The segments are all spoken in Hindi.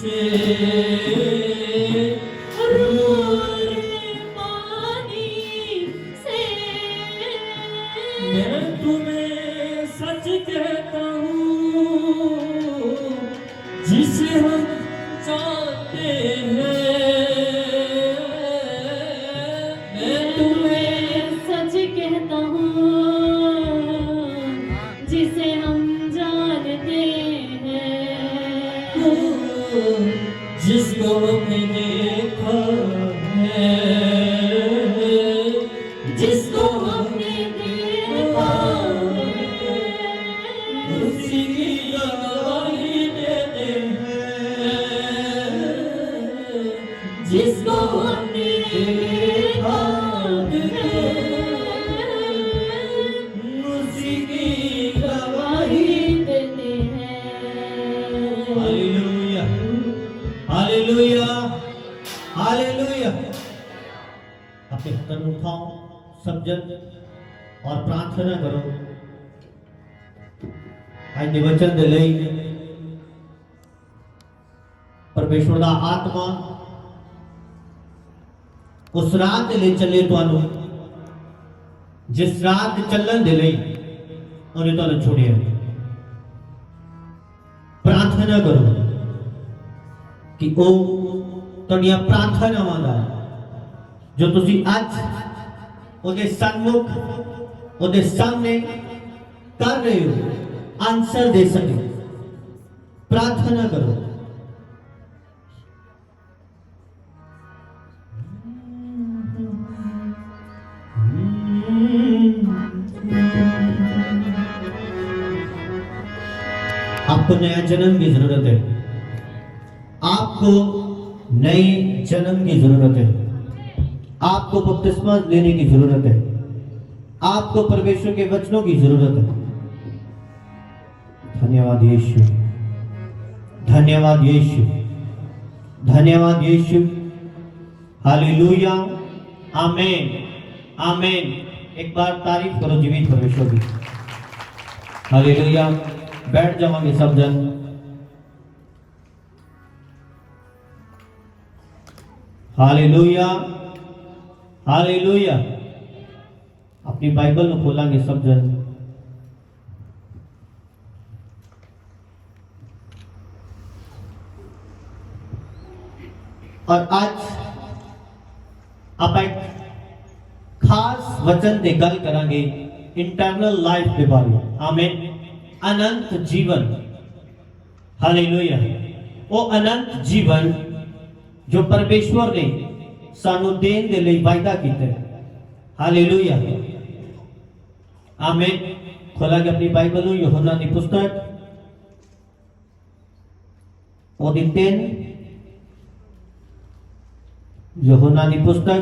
से रूर पानी से मैं तुम्हें सच कहता हूँ जिसे हम चाहते हैं मैं तुम्हें सच कहता हूँ जिसे हम जानते हैं जिसको हमने देखा है जिसको हमने देखा है उसी की गवाही देते हैं जिसको हमने देखा है उसी की गवाही वही देते हैं हालेलुया हालेलुया हालेलुया अपने हाथ उठाओ सब जन और प्रार्थना करो आज वचन दे लई परमेश्वर दा आत्मा उस रात दे ले चले ਤੁਹਾਨੂੰ जिस रात ਚੱਲਣ ਦੇ ਲਈ ਉਹਨੇ ਤੁਹਾਨੂੰ ਛੋੜਿਆ प्रार्थना करो कि ਉਹ ਤੁਹਾਡੀਆਂ ਪ੍ਰਾਰਥਨਾਵਾਂ ਦਾ ਜੋ ਤੁਸੀਂ ਅੱਜ ਉਹਦੇ ਸਨਮੁਖ ਉਹਦੇ ਸਾਹਮਣੇ ਕਰ ਰਹੇ ਹੋ आंसर दे सके प्रार्थना करो आपको नया जन्म की जरूरत है आपको नए जन्म की जरूरत है आपको बपतिस्मा लेने की जरूरत है आपको परमेश्वर के वचनों की जरूरत है धन्यवाद यीशु धन्यवाद यीशु धन्यवाद यीशु हालेलुया आमीन आमीन एक बार तारीफ करो जीवित परमेश्वर की हालेलुया बैठ जाओगे सब जन हालेलुया हालेलुया अपनी बाइबल को खोलेंगे सब जन और आज आप एक खास वचन दे गल करांगे इंटरनल लाइफ के बारे आमीन अनंत जीवन हालेलुया वो अनंत जीवन जो परमेश्वर ने सानू देन दे लई वायदा कीता है हालेलुया आमीन खोलांगे अपनी बाइबल को यूहन्ना की पुस्तक ओदी 3 यूहन्ना की पुस्तक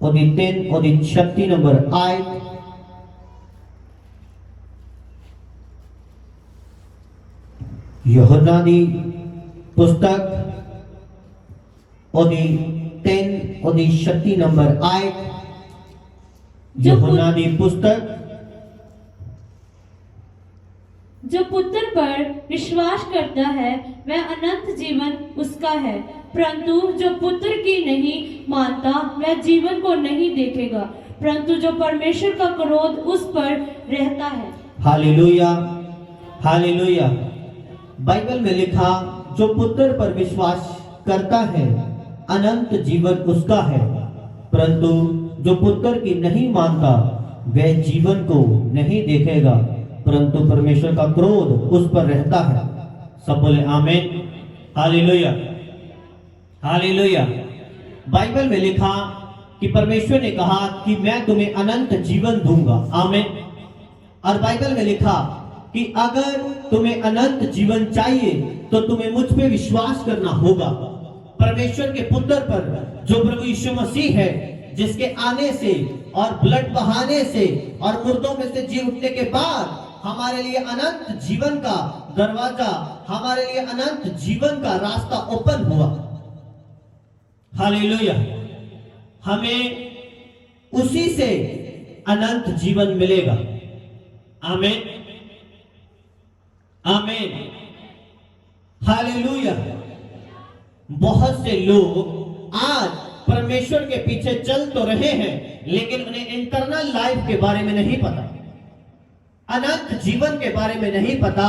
ओदी 3 ओदी 36 नंबर आयत यूहन्ना की पुस्तक ओदी 3 ओदी 36 नंबर आयत यूहन्ना की पुस्तक जो पुत्र पर विश्वास करता है वह अनंत जीवन उसका है परंतु जो पुत्र की नहीं मानता वह जीवन को नहीं देखेगा परंतु जो परमेश्वर का क्रोध उस पर रहता है हालेलुया हालेलुया बाइबल में लिखा जो पुत्र पर विश्वास करता है अनंत जीवन उसका है परंतु जो पुत्र की नहीं मानता वह जीवन को नहीं देखेगा परंतु परमेश्वर का क्रोध उस पर रहता है सब बोले आमीन हालेलुया हालेलुया बाइबल में लिखा कि परमेश्वर ने कहा कि मैं तुम्हें अनंत जीवन दूंगा आमीन और बाइबल में लिखा कि अगर तुम्हें अनंत जीवन चाहिए तो तुम्हें मुझ पे विश्वास करना होगा परमेश्वर के पुत्र पर जो प्रभु यीशु मसीह है जिसके आने से और ब्लड बहाने से और मुर्दों में से जी उठने के बाद हमारे लिए अनंत जीवन का दरवाजा हमारे लिए अनंत जीवन का रास्ता ओपन हुआ हालेलुया हमें उसी से अनंत जीवन मिलेगा आमीन आमीन हालेलुया। बहुत से लोग आज परमेश्वर के पीछे चल तो रहे हैं, लेकिन उन्हें इंटरनल लाइफ के बारे में नहीं पता, अनंत जीवन के बारे में नहीं पता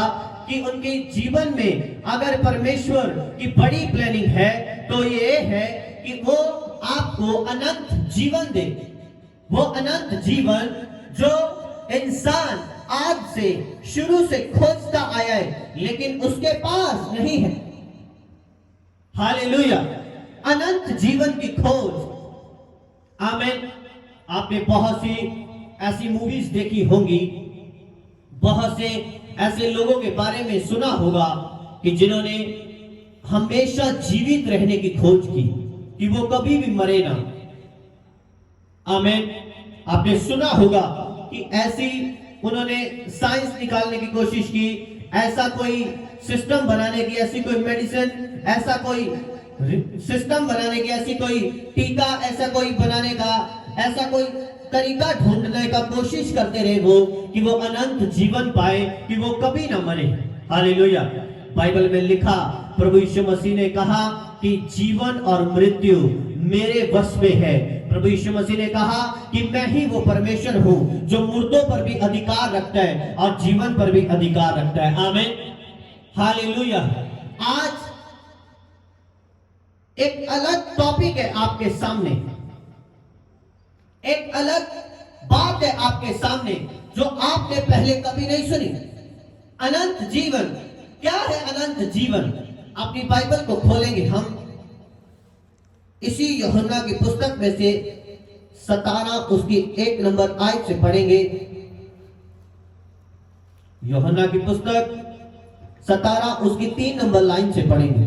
कि उनके जीवन में अगर परमेश्वर की बड़ी प्लानिंग है तो ये है कि वो आपको अनंत जीवन दे। वो अनंत जीवन जो इंसान आज से शुरू से खोजता आया है, लेकिन उसके पास नहीं है। हालेलुया। अनंत जीवन की खोज। आमीन। आपने बहुत सी ऐसी मूवीज देखी होंगी, बहुत से ऐसे लोगों के बारे में सुना होगा कि जिन्होंने हमेशा जीवित रहने की खोज की कि वो कभी भी मरे ना। आमीन। आपने सुना होगा कि ऐसी उन्होंने साइंस निकालने की कोशिश की, ऐसा कोई सिस्टम बनाने की, ऐसी कोई मेडिसिन, ऐसा कोई सिस्टम बनाने की, ऐसी कोई टीका, ऐसा कोई बनाने का, ऐसा कोई तरीका ढूंढने का कोशिश करते रहे वो कि वो अनंत जीवन पाए, कि वो कभी ना मरे। हालेलुया। बाइबल में लिखा, प्रभु यीशु मसीह ने कहा कि जीवन और मृत्यु मेरे वश में है। प्रभु यीशु मसीह ने कहा कि मैं ही वो परमेश्वर हूं जो मुर्दों पर भी अधिकार रखता है और जीवन पर भी अधिकार रखता है। आमीन। हालेलुया। आज एक अलग टॉपिक है आपके सामने, एक अलग बात है आपके सामने जो आपने पहले कभी नहीं सुनी। अनंत जीवन। क्या है अनंत जीवन? अपनी बाइबल को खोलेंगे हम, इसी यूहन्ना की पुस्तक में से 17 उसकी 1 नंबर आयत से पढ़ेंगे। यूहन्ना की पुस्तक 17 उसकी 3 नंबर लाइन से पढ़ेंगे।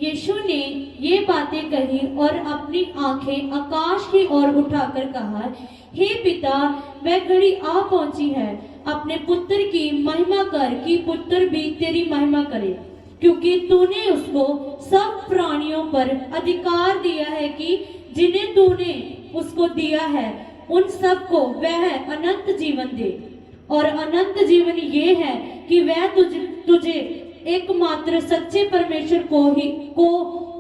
यीशु ने ये बातें कही और अपनी आंखें आकाश की ओर उठाकर कहा, हे पिता, वह घड़ी आ पहुंची है, अपने पुत्र की महिमा कर कि पुत्र भी तेरी महिमा करे, क्योंकि तूने उसको सब प्राणियों पर अधिकार दिया है कि जिन्हें तूने उसको दिया है उन सबको वह अनंत जीवन दे। और अनंत जीवन ये है कि वह तुझे एकमात्र सच्चे परमेश्वर को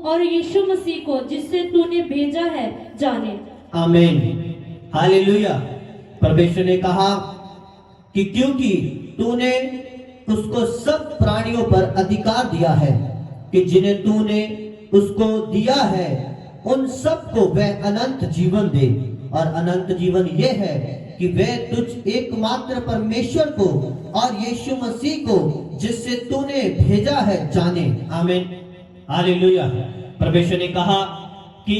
और यीशु मसीह को जिससे तूने भेजा है जाने। आमीन। हालेलुया। परमेश्वर ने कहा कि क्योंकि तूने उसको सब प्राणियों पर अधिकार दिया है कि जिन्हें तूने उसको दिया है उन सबको वह अनंत जीवन दे। और अनंत जीवन यह है कि वह तुझ एकमात्र परमेश्वर को और यीशु मसीह को जिससे तूने भेजा है जाने। आमीन। हालेलुया। परमेश्वर ने कहा कि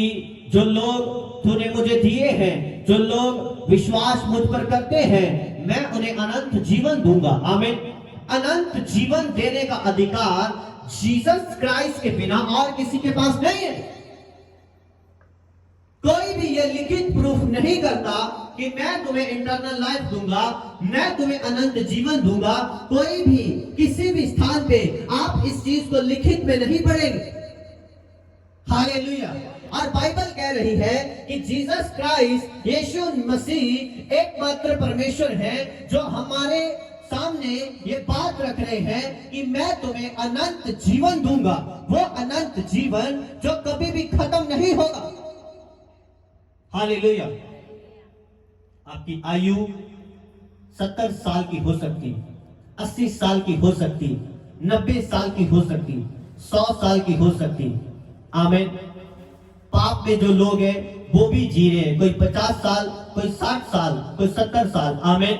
जो लोग तूने मुझे दिए हैं, जो लोग विश्वास मुझ पर करते हैं, मैं उन्हें अनंत जीवन दूंगा। आमीन। अनंत जीवन देने का अधिकार जीसस क्राइस्ट के बिना और किसी के पास नहीं है। कोई भी ये लिखित प्रूफ नहीं करता कि मैं तुम्हें इंटरनल लाइफ दूंगा, मैं तुम्हें अनंत जीवन दूंगा। कोई भी किसी भी स्थान पे आप इस चीज को लिखित में नहीं पढ़ेंगे। हालेलुया। और बाइबल कह रही है कि जीसस क्राइस्ट, यीशु मसीह एकमात्र परमेश्वर है जो हमारे सामने ये बात रख रहे हैं कि मैं तुम्हें अनंत जीवन दूंगा। वो अनंत जीवन जो कभी भी खत्म नहीं होगा। हालेलुया। आपकी आयु 70 साल की हो सकती, 80 साल की हो सकती, 90 साल की हो सकती, 100 साल की हो सकती। आमीन। पाप में जो लोग हैं वो भी जी रहे हैं, कोई 50 साल, कोई 60 साल, कोई 70 साल। आमीन।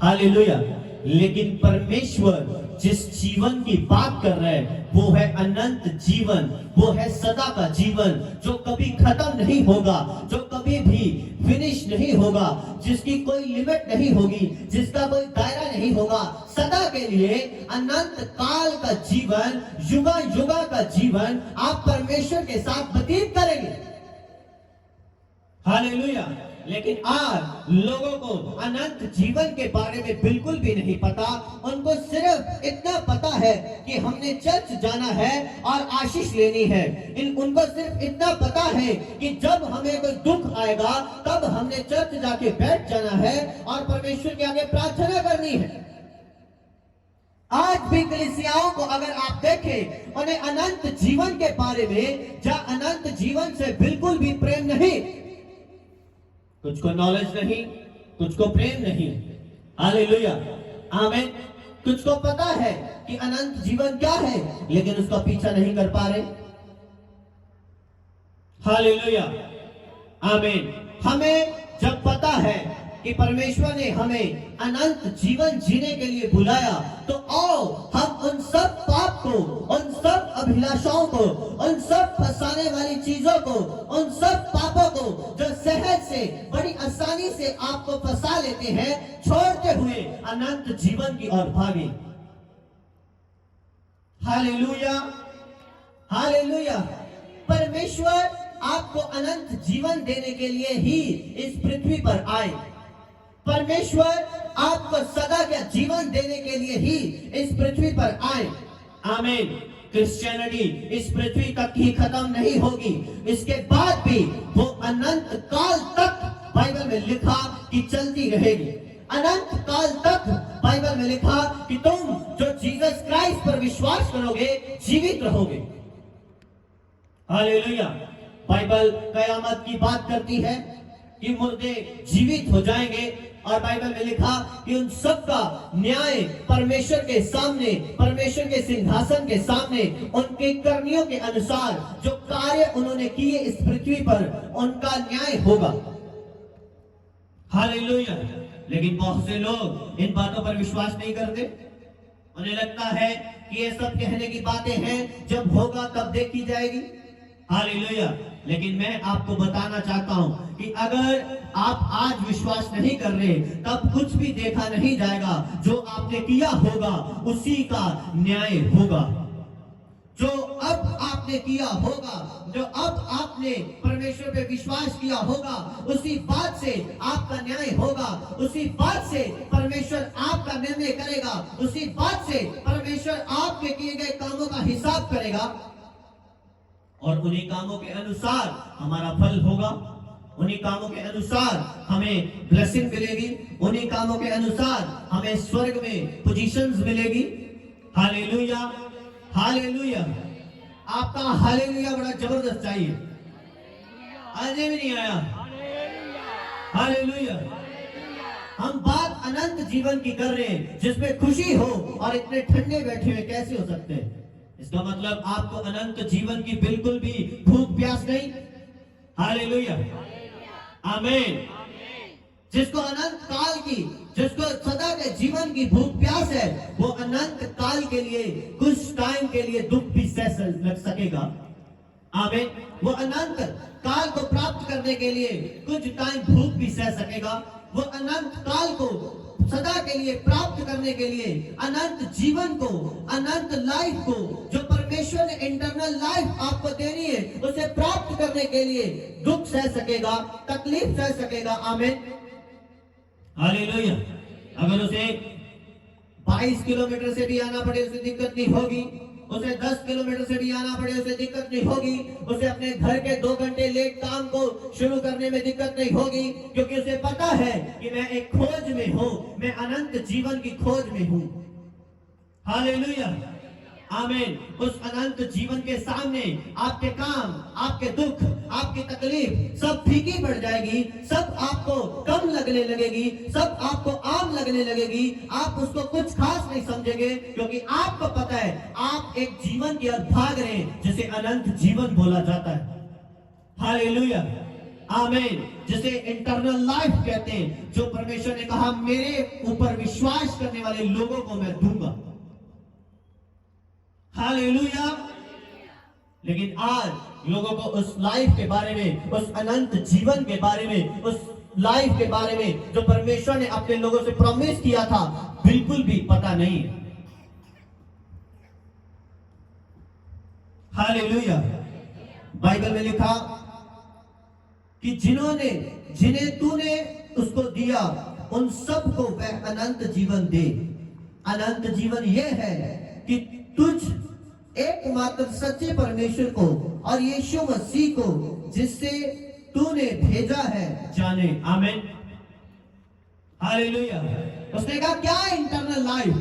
हालेलुया। लेकिन परमेश्वर जिस जीवन की बात कर रहे हैं वो है अनंत जीवन, वो है सदा का जीवन जो कभी खत्म नहीं होगा, जो कभी भी फिनिश नहीं होगा, जिसकी कोई लिमिट नहीं होगी, जिसका कोई दायरा नहीं होगा। सदा के लिए अनंत काल का जीवन, युगा युगा का जीवन आप परमेश्वर के साथ व्यतीत करेंगे। हालेलुया। लेकिन आज लोगों को अनंत जीवन के बारे में बिल्कुल भी नहीं पता। उनको सिर्फ इतना पता है कि हमने चर्च जाना है और आशीष लेनी है। उनको सिर्फ इतना पता है कि जब हमें कोई दुख आएगा तब हमने चर्च जाके बैठ जाना है और परमेश्वर के आगे प्रार्थना करनी है। आज भी कलीसियाओं को अगर आप देखें, उन्हें अनंत जीवन के बारे में या अनंत जीवन से बिल्कुल भी प्रेम नहीं, कुछ को नॉलेज नहीं, कुछ को प्रेम नहीं। हालेलुया, आमीन। कुछ को पता है कि अनंत जीवन क्या है, लेकिन उसका पीछा नहीं कर पा रहे। हालेलुया, आमीन। हमें जब पता है कि परमेश्वर ने हमें अनंत जीवन जीने के लिए बुलाया, तो आओ हम उन सब पाप को, उन सब अभिलाषाओं को, उन सब फंसाने वाली चीजों को, उन सब पापों को जो सहज से बड़ी आसानी से आपको फंसा लेते हैं, छोड़ते हुए अनंत जीवन की ओर भागे। Hallelujah, hallelujah. परमेश्वर आपको अनंत जीवन देने के लिए ही इस पृथ्वी पर आए। परमेश्वर आपको सदा का जीवन देने के लिए ही इस पृथ्वी पर आए। आमीन। क्रिश्चियनिटी इस पृथ्वी तक ही खत्म नहीं होगी, इसके बाद भी वो अनंत काल तक बाइबल में लिखा कि चलती रहेगी। अनंत काल तक बाइबल में लिखा कि तुम जो जीसस क्राइस्ट पर विश्वास करोगे जीवित रहोगे। हालेलुया। बाइबल कयामत की बात करती है कि मुर्दे जीवित हो जाएंगे, और बाइबल में लिखा कि उन सब का न्याय परमेश्वर के सामने, परमेश्वर के सिंहासन के सामने उनके कर्मियों के अनुसार जो कार्य उन्होंने किए इस पृथ्वी पर, उनका न्याय होगा। हालेलुया। लेकिन बहुत से लोग इन बातों पर विश्वास नहीं करते। उन्हें लगता है कि ये सब कहने की बातें हैं, जब होगा तब देखी जाएगी। हालेलुया। लेकिन मैं आपको बताना चाहता हूं कि अगर आप आज विश्वास नहीं कर रहे, तब कुछ भी देखा नहीं जाएगा। जो आपने किया होगा उसी का न्याय होगा। जो अब आपने किया होगा, जो अब आपने परमेश्वर पे विश्वास किया होगा, उसी बात से आपका न्याय होगा। उसी बात से परमेश्वर आपका निर्णय करेगा। उसी बात से परमेश्वर आपके किए गए कामों का हिसाब करेगा, और उन्हीं कामों के अनुसार हमारा फल होगा। उन्हीं कामों के अनुसार हमें ब्लेसिंग मिलेगी। उन्हीं कामों के अनुसार हमें स्वर्ग में पोजीशंस मिलेगी। Hallelujah, hallelujah. आपका हालेलुया बड़ा जबरदस्त चाहिए। आज भी नहीं आया। हालेलुया। हम बात अनंत जीवन की कर रहे हैं, जिसमें खुशी हो, और इतने ठंडे बैठे हुए कैसे हो सकते हैं? इसका मतलब आपको अनंत जीवन की बिल्कुल भी भूख प्यास नहीं। हालेलुया, आमीन। जिसको अनंत काल की, जिसको सदा के जीवन की भूख प्यास है, वो अनंत काल के लिए, कुछ टाइम के लिए दुख भी सह लग सकेगा। आमीन। वो अनंत काल को प्राप्त करने के लिए कुछ टाइम भूख भी सह सकेगा। वो अनंत काल को सदा के लिए प्राप्त करने के लिए, अनंत जीवन को, अनंत लाइफ को, जो परमेश्वर ने इंटरनल लाइफ आपको देनी है, उसे प्राप्त करने के लिए दुख सह सकेगा, तकलीफ सह सकेगा। आमीन, हालेलुया। अगर उसे 22 किलोमीटर से भी आना पड़े उसे दिक्कत नहीं होगी, उसे 10 किलोमीटर से भी आना पड़े उसे दिक्कत नहीं होगी, उसे अपने घर के 2 घंटे लेट काम को शुरू करने में दिक्कत नहीं होगी, क्योंकि उसे पता है कि मैं एक खोज में हूं, मैं अनंत जीवन की खोज में हूं। हालेलुया, आमीन। उस अनंत जीवन के सामने आपके काम, आपके दुख, आपकी तकलीफ सब फीकी पड़ जाएगी, सब आपको कम लगने लगेगी, सब आपको आम लगने लगेगी। आप उसको कुछ खास नहीं समझेंगे, क्योंकि आपको पता है आप एक जीवन की ओर भाग रहे हैं जिसे अनंत जीवन बोला जाता है। हालेलुया, आमीन। जिसे इंटरनल लाइफ कहते हैं, जो परमेश्वर ने कहा मेरे ऊपर विश्वास करने वाले लोगों को मैं दूंगा। हालेलुया। लेकिन आज लोगों को उस लाइफ के बारे में, उस अनंत जीवन के बारे में, उस लाइफ के बारे में जो परमेश्वर ने अपने लोगों से प्रॉमिस किया था, बिल्कुल भी पता नहीं। हालेलुया। बाइबल में लिखा कि जिन्हें तूने उसको दिया, उन सबको वह अनंत जीवन दे। अनंत जीवन यह है कि तुझ एकमात्र सच्चे परमेश्वर को और यीशु मसीह को, जिससे तूने भेजा है, जाने। आमीन, हालेलुया। उसने कहा क्या इंटरनल लाइफ?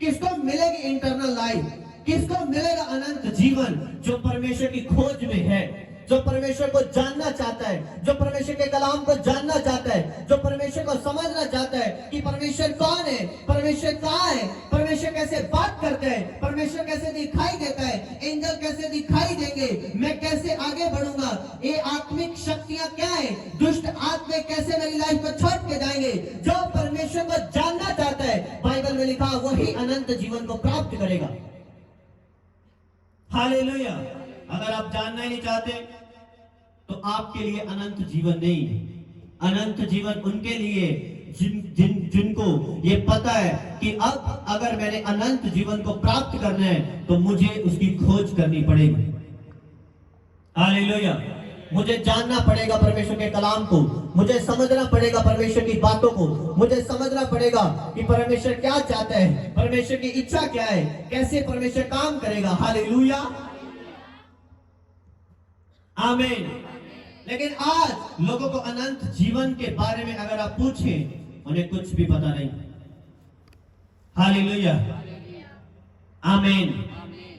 किसको मिलेगी इंटरनल लाइफ? किसको मिलेगा अनंत जीवन? जो परमेश्वर की खोज में है, जो परमेश्वर को जानना चाहता है, जो परमेश्वर के कलाम को जानना चाहता है, जो परमेश्वर को समझना चाहता है कि परमेश्वर कौन है, परमेश्वर कहाँ है, परमेश्वर कैसे बात करता है, परमेश्वर कैसे दिखाई देता है, एंजल कैसे दिखाई देंगे, मैं कैसे आगे बढ़ूंगा, ये आत्मिक शक्तियां क्या है, दुष्ट आत्मे कैसे मेरी लाइफ को छोड़ के जाएंगे। जो परमेश्वर को जानना चाहता है, बाइबल में लिखा, वही अनंत जीवन को प्राप्त करेगा। हालेलुया। अगर आप जानना ही नहीं चाहते तो आपके लिए अनंत जीवन नहीं है। अनंत जीवन उनके लिए जिनको ये पता है कि अब अगर मैंने अनंत जीवन को प्राप्त करना है तो मुझे उसकी खोज करनी पड़ेगी। हालेलुया। मुझे जानना पड़ेगा परमेश्वर के कलाम को, मुझे समझना पड़ेगा परमेश्वर की बातों को, मुझे समझना पड़ेगा कि परमेश्वर क्या चाहता है, परमेश्वर की इच्छा क्या है, कैसे परमेश्वर काम करेगा। हालेलुया, आमीन। लेकिन आज लोगों को अनंत जीवन के बारे में अगर आप पूछें, उन्हें कुछ भी पता नहीं। हालेलुया, आमीन।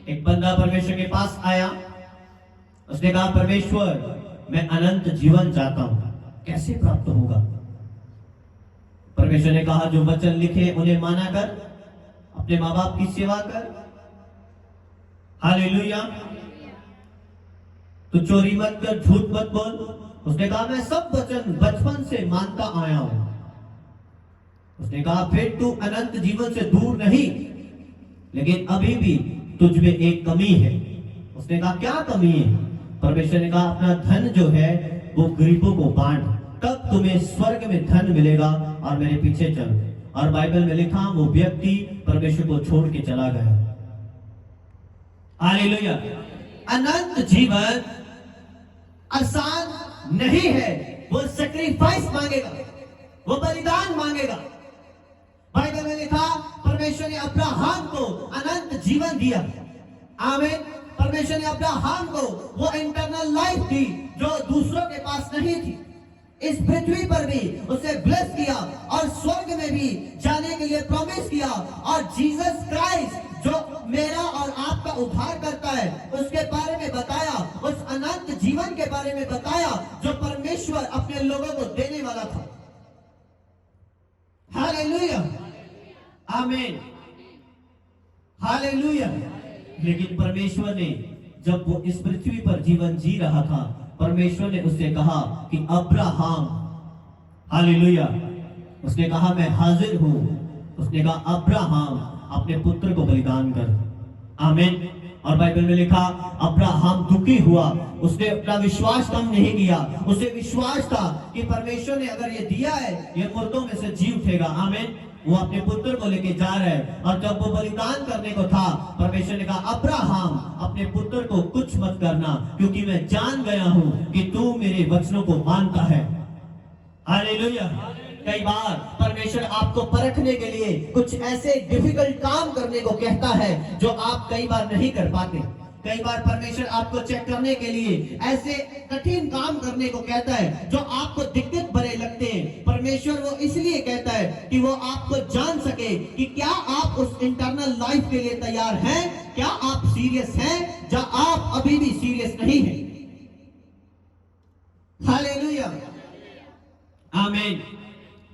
एक बंदा परमेश्वर के पास आया, उसने कहा, परमेश्वर मैं अनंत जीवन चाहता हूं, कैसे प्राप्त होगा? परमेश्वर ने कहा, जो वचन लिखे उन्हें माना कर, अपने माँ बाप की सेवा कर। हालेलुया। तो चोरी मत कर, झूठ मत बोल। उसने कहा, मैं सब वचन बचपन से मानता आया हूं। उसने कहा, फिर तू अनंत जीवन से दूर नहीं, लेकिन अभी भी तुझ में एक कमी है। उसने कहा, क्या कमी है? परमेश्वर ने कहा, अपना धन जो है वो गरीबों को बांट, तब तुम्हें स्वर्ग में धन मिलेगा और मेरे पीछे चल। और बाइबल में लिखा, वो व्यक्ति परमेश्वर को छोड़ के चला गया। हालेलुया। अनंत जीवन आसान नहीं है, वो सैक्रिफाइस मांगेगा, वो बलिदान मांगेगा। बाइबल में लिखा, परमेश्वर ने अब्राहम को अनंत जीवन दिया। आमीन। परमेश्वर ने अब्राहम को वो इंटरनल लाइफ दी जो दूसरों के पास नहीं थी। इस पृथ्वी पर भी उसे ब्लेस किया और स्वर्ग में भी जाने के लिए प्रॉमिस किया। और जीसस क्राइस्ट जो मेरा और आपका उद्धार करता है, उसके बारे में बताया, उस अनंत जीवन के बारे में बताया जो परमेश्वर अपने लोगों को देने वाला था। हालेलुया, आमीन, हालेलुया। लेकिन परमेश्वर ने, जब वो इस पृथ्वी पर जीवन जी रहा था, परमेश्वर ने उससे कहा कि अब्राहम, हालेलुया, उसने कहा, मैं हाजिर हूं। उसने कहा, अब्राहम अपने पुत्र को बलिदान कर। आमीन। और बाइबल में लिखा, अब्राहम दुखी हुआ, उसने अपना विश्वास कम नहीं किया। उसे विश्वास था कि परमेश्वर ने अगर ये दिया है, ये मुर्दों में से जी उठेगा। आमीन। वो अपने पुत्र को लेके जा रहा है, और जब वो बलिदान करने को था, परमेश्वर ने कहा, अब्राहम अपने पुत्र को कुछ मत करना, क्योंकि मैं जान गया हूं कि तू मेरे वचनों को मानता है। हालेलुया। कई बार परमेश्वर आपको परखने के लिए कुछ ऐसे डिफिकल्ट काम करने को कहता है जो आप कई बार नहीं कर पाते। कई बार परमेश्वर आपको चेक करने के लिए ऐसे कठिन काम करने को कहता है जो आपको दिक्कत भरे लगते हैं। परमेश्वर वो इसलिए कहता है कि वो आपको जान सके कि क्या आप उस इंटरनल लाइफ के लिए तैयार हैं, क्या आप सीरियस हैं, या आप अभी भी सीरियस नहीं हैं। हालेलुया, आमीन।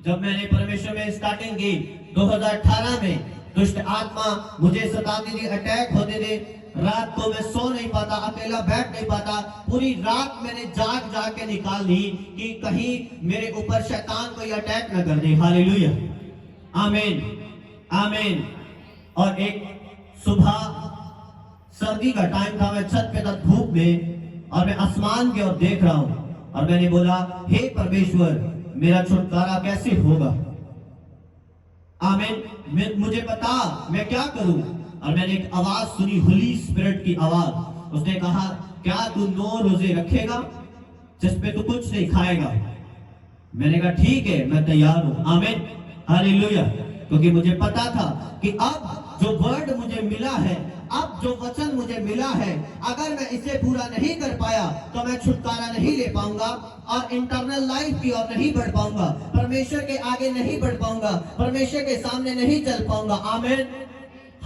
जब मैंने परमेश्वर में स्टार्टिंग की 2018 में, दुष्ट आत्मा मुझे सताती थी, अटैक होते थे। रात को मैं सो नहीं पाता, अकेला बैठ नहीं पाता। पूरी रात मैंने जाग जाग के निकाल ली कि कहीं मेरे ऊपर शैतान कोई अटैक न कर दे। हालेलुया, आमीन, आमीन। और एक सुबह सर्दी का टाइम था, मैं छत पे था धूप में, और मैं आसमान की ओर देख रहा हूं, और मैंने बोला, हे परमेश्वर, मेरा छुटकारा कैसे होगा? आमीन। मुझे बता मैं क्या करूं? और मैंने एक आवाज सुनी, होली स्पिरिट की आवाज। उसने कहा, क्या तू 9 रोजे रखेगा जिसपे तू कुछ नहीं खाएगा? मैंने कहा, ठीक है, मैं तैयार हूं। आमीन, हालेलुया। क्योंकि मुझे पता था कि अब जो वर्ड मुझे मिला है, अब जो वचन मुझे मिला है, अगर मैं इसे पूरा नहीं कर पाया तो मैं छुटकारा नहीं ले पाऊंगा और इंटरनल लाइफ की ओर नहीं बढ़ पाऊंगा, परमेश्वर के आगे नहीं बढ़ पाऊंगा, परमेश्वर के सामने नहीं चल पाऊंगा। आमीन,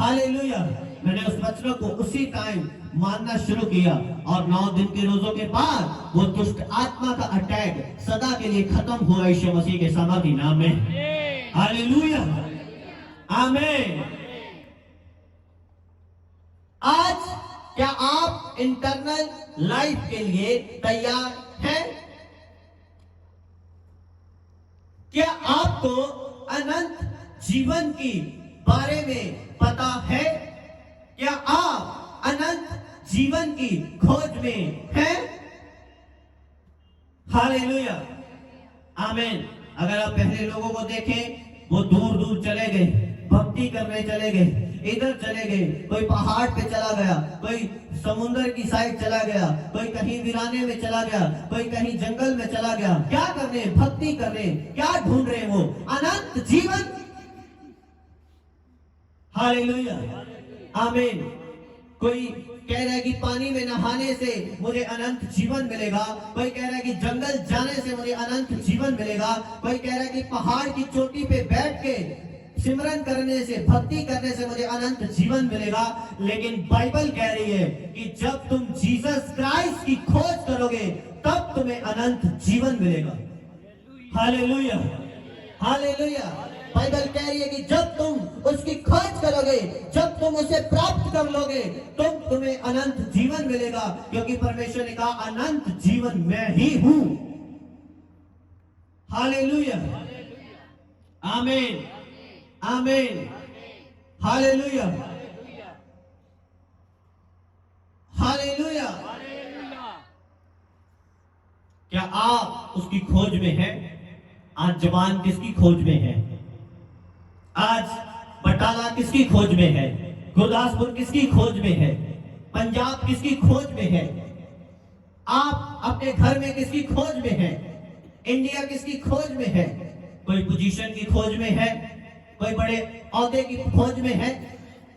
हालेलुया। मैंने उस वचनों को उसी टाइम मानना शुरू किया और 9 दिन के रोजों के बाद वो दुष्ट आत्मा का अटैक सदा के लिए खत्म हुआ यीशु मसीह के सामर्थी नाम में। हालेलुया, आमीन। आज क्या आप इंटरनल लाइफ के लिए तैयार हैं? क्या आपको अनंत जीवन की बारे में पता है? क्या आप अनंत जीवन की खोज में हैं? हालेलुया, आमीन। अगर आप पहले लोगों को देखें, वो दूर दूर चले गए, भक्ति करने चले गए, इधर चले गए, कोई पहाड़ पे चला गया, कोई समुद्र की साइड चला गया, कोई कहीं वीराने में चला गया, कोई कहीं जंगल में चला गया। क्या करने? भक्ति करने। क्या ढूंढ रहे वो? अनंत जीवन। हालेलुया, आमीन। कोई कह रहा है कि पानी में नहाने से मुझे अनंत जीवन मिलेगा, कोई कह रहा है कि जंगल जाने से मुझे अनंत जीवन मिलेगा, कोई कह रहा है कि पहाड़ की चोटी पे बैठ के सिमरन करने से, भक्ति करने से मुझे अनंत जीवन मिलेगा। लेकिन बाइबल कह रही है कि जब तुम जीसस क्राइस्ट की खोज करोगे तब तुम्हें अनंत जीवन मिलेगा। Hallelujah, hallelujah. बाइबल कह रही है कि जब तुम उसकी खोज करोगे, जब तुम उसे प्राप्त कर लोगे, तुम्हें अनंत जीवन मिलेगा, क्योंकि परमेश्वर ने कहा अनंत जीवन मैं ही हूं। हालेलुया, आमीन, आमीन, हालेलुया, हालेलुया। क्या आप उसकी खोज में हैं? आज जवान किसकी खोज में है? आज बटाला किसकी खोज में है? गुरदासपुर किसकी खोज में है? पंजाब किसकी खोज में है? आप अपने घर में किसकी खोज में है? इंडिया किसकी खोज में है? कोई पोजीशन की खोज में है, कोई बड़े औहदे की खोज में है,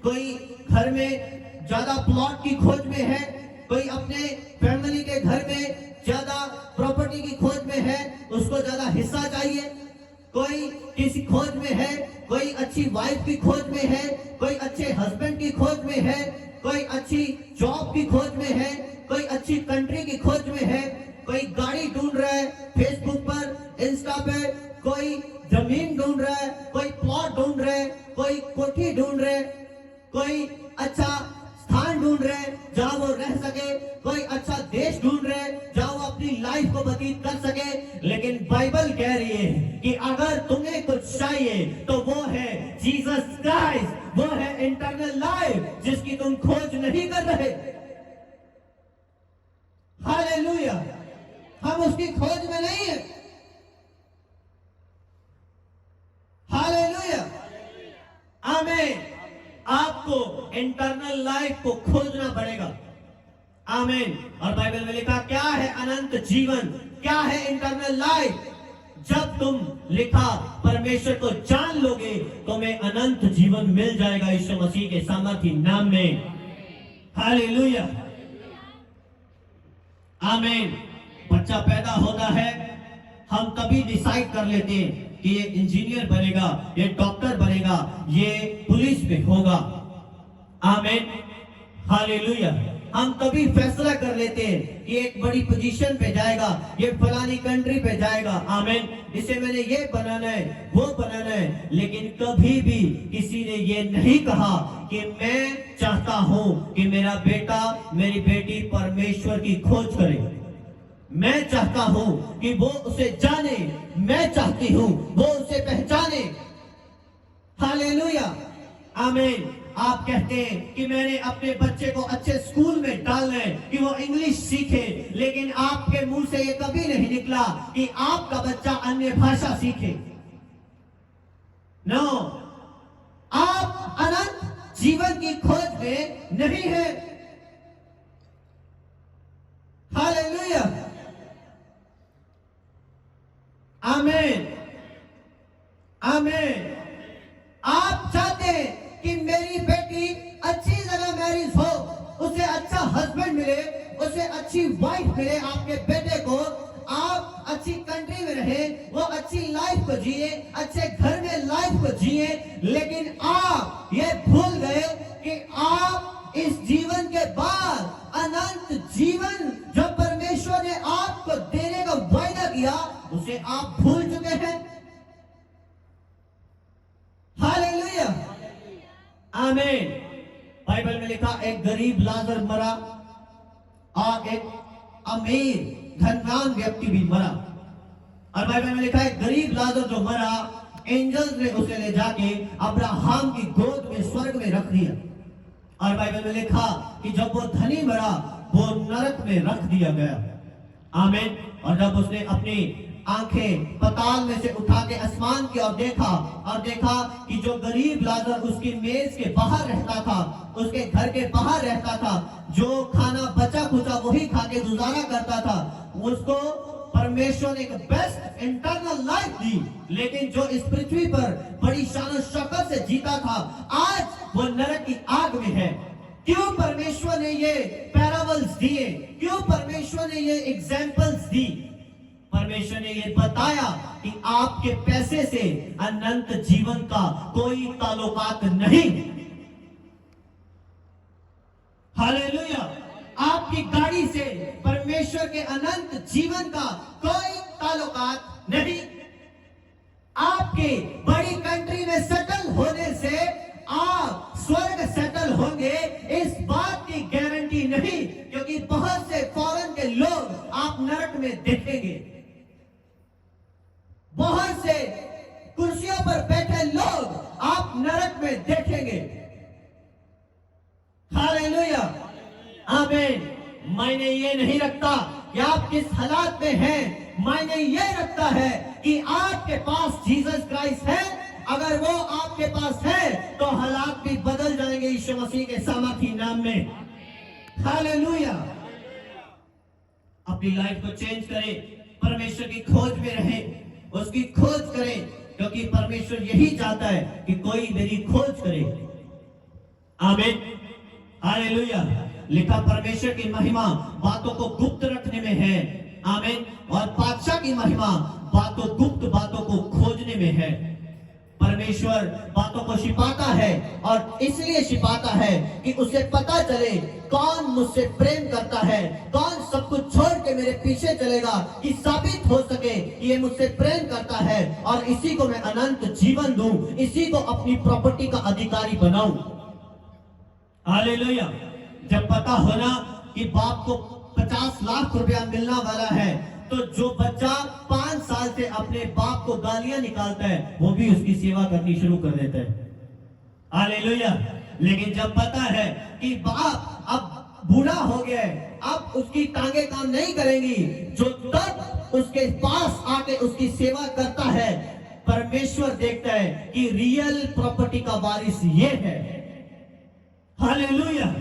कोई घर में ज्यादा प्लॉट की खोज में है, कोई अपने फैमिली के घर में ज्यादा प्रॉपर्टी की खोज में है, उसको ज्यादा हिस्सा चाहिए, कोई किसी खोज में है, कोई अच्छी वाइफ की खोज में है, कोई अच्छे हस्बैंड की खोज में है, कोई अच्छी जॉब की खोज में है, कोई अच्छी कंट्री की खोज में है, कोई गाड़ी ढूंढ रहा है फेसबुक पर, इंस्टा पे, कोई जमीन ढूंढ रहा है, कोई प्लॉट ढूंढ रहा है, कोई कोठी ढूंढ रहा है, कोई अच्छा स्थान ढूंढ रहे हैं जहां वो रह सके, कोई अच्छा देश ढूंढ रहे हैं जहां वो अपनी लाइफ को व्यतीत कर सके। लेकिन बाइबल कह रही है कि अगर तुम्हें कुछ चाहिए तो वो है जीसस क्राइस्ट, वो है इंटरनल लाइफ जिसकी तुम खोज नहीं कर रहे। हालेलुया, हम उसकी खोज में नहीं है। हालेलुया, आमीन। आपको इंटरनल लाइफ को खोजना पड़ेगा, आमीन। और बाइबल में लिखा क्या है अनंत जीवन, क्या है इंटरनल लाइफ? जब तुम लिखा परमेश्वर को जान लोगे तुम्हें अनंत जीवन मिल जाएगा यीशु मसीह के सामर्थी नाम में। हालेलुया, आमीन। बच्चा पैदा होता है, हम तभी डिसाइड कर लेते हैं कि ये इंजीनियर बनेगा, ये डॉक्टर बनेगा, ये पुलिस में होगा, आमीन, हालेलुया। हम तभी फैसला कर लेते हैं कि एक बड़ी पोजीशन पे जाएगा, ये फलानी कंट्री पे जाएगा, आमीन, इसे मैंने ये बनाना है, वो बनाना है। लेकिन कभी भी किसी ने ये नहीं कहा कि मैं चाहता हूं कि मेरा बेटा, मेरी बेटी परमेश्वर की खोज करे, मैं चाहता हूं कि वो उसे जाने, मैं चाहती हूं वो उसे पहचाने। हालेलुया, आमीन। आप कहते हैं कि मैंने अपने बच्चे को अच्छे स्कूल में डालना है कि वो इंग्लिश सीखे, लेकिन आपके मुंह से ये कभी नहीं निकला कि आपका बच्चा अन्य भाषा सीखे। नो, आप अनंत जीवन की खोज में नहीं है। हालेलुया, आमीन, आमीन। आप चाहते हैं कि मेरी बेटी अच्छी जगह मैरिज हो, उसे अच्छा हस्बैंड मिले, उसे अच्छी वाइफ मिले आपके बेटे को। आप अच्छी कंट्री में रहे, वो अच्छी लाइफ को जिए, अच्छे घर में लाइफ को जिए, लेकिन आप ये भूल गए कि आप इस जीवन के बाद अनंत जीवन जो परमेश्वर ने आपको देने का वायदा किया उसे आप भूल चुके हैं। हालेलुया, आमीन। बाइबल में लिखा एक गरीब लाजर मरा और एक अमीर धनवान व्यक्ति भी मरा। और बाइबल में लिखा है गरीब लाजर जो मरा, एंजल्स ने उसे ले जाके अब्राहम की गोद में स्वर्ग में रख दिया। और बाइबल में लिखा कि जब वो धनी मरा वो नरक में रख दिया गया। आमीन। और जब उसने अपनी आंखें पताल में से उठा के आसमान की ओर देखा और देखा कि जो गरीब लाजर उसकी मेज के बाहर रहता था, उसके घर के बाहर रहता था, जो खाना बचा खुचा वही खा के गुजारा करता था, उसको परमेश्वर ने एक बेस्ट इंटरनल लाइफ दी, लेकिन जो इस पृथ्वी पर बड़ी शान शौकत से जीता था आज वो नरक की आग में है। क्यों परमेश्वर ने ये पैराबल्स दिए? क्यों परमेश्वर ने ये एग्जाम्पल्स दी? परमेश्वर ने ये बताया कि आपके पैसे से अनंत जीवन का कोई ताल्लुकात नहीं। हालेलुया। आपकी गाड़ी से परमेश्वर के अनंत जीवन का कोई ताल्लुकात नहीं। आपके बड़ी कंट्री में सेटल होने से आप स्वर्ग सेटल होंगे इस बात की गारंटी नहीं, क्योंकि बहुत से फॉरेन के लोग आप नरक में देखेंगे। बहुत से कुर्सियों पर बैठे लोग आप नरक में देखेंगे। हालेलुया, आमीन। मायने ये नहीं रखता कि आप किस हालात में हैं, मायने ये रखता है कि आपके पास जीसस क्राइस्ट है। अगर वो आपके पास है तो हालात भी बदल जाएंगे यीशु मसीह के सामर्थी नाम में। हालेलुया। अपनी लाइफ को चेंज करें, परमेश्वर की खोज में रहें, उसकी खोज करें, क्योंकि परमेश्वर यही चाहता है कि कोई मेरी खोज करे। आमीन, हालेलुया। लिखा परमेश्वर की महिमा बातों को गुप्त रखने में है। आमीन। और बादशाह की महिमा बातों गुप्त बातों को खोजने में है। परमेश्वर बातों को छिपाता है और इसलिए छिपाता है कि उसे पता चले कौन मुझसे प्रेम करता है, कौन सब कुछ छोड़ के मेरे पीछे चलेगा, कि साबित हो सके कि ये मुझसे प्रेम करता है और इसी को मैं अनंत जीवन दूं, इसी को अपनी प्रॉपर्टी का अधिकारी बनाऊं। हालेलुया। जब पता होना कि बाप को 50 लाख रुपया मिलना वाला है, तो जो बच्चा 5 साल से अपने बाप को गालियां निकालता है वो भी उसकी सेवा करनी शुरू कर देता है। हालेलुया। लेकिन जब पता है कि बाप अब बूढ़ा हो गया है, अब उसकी टांगे काम नहीं करेंगी, जो तब उसके पास आके उसकी सेवा करता है, परमेश्वर देखता है कि रियल प्रॉपर्टी का वारिस ये है। Hallelujah,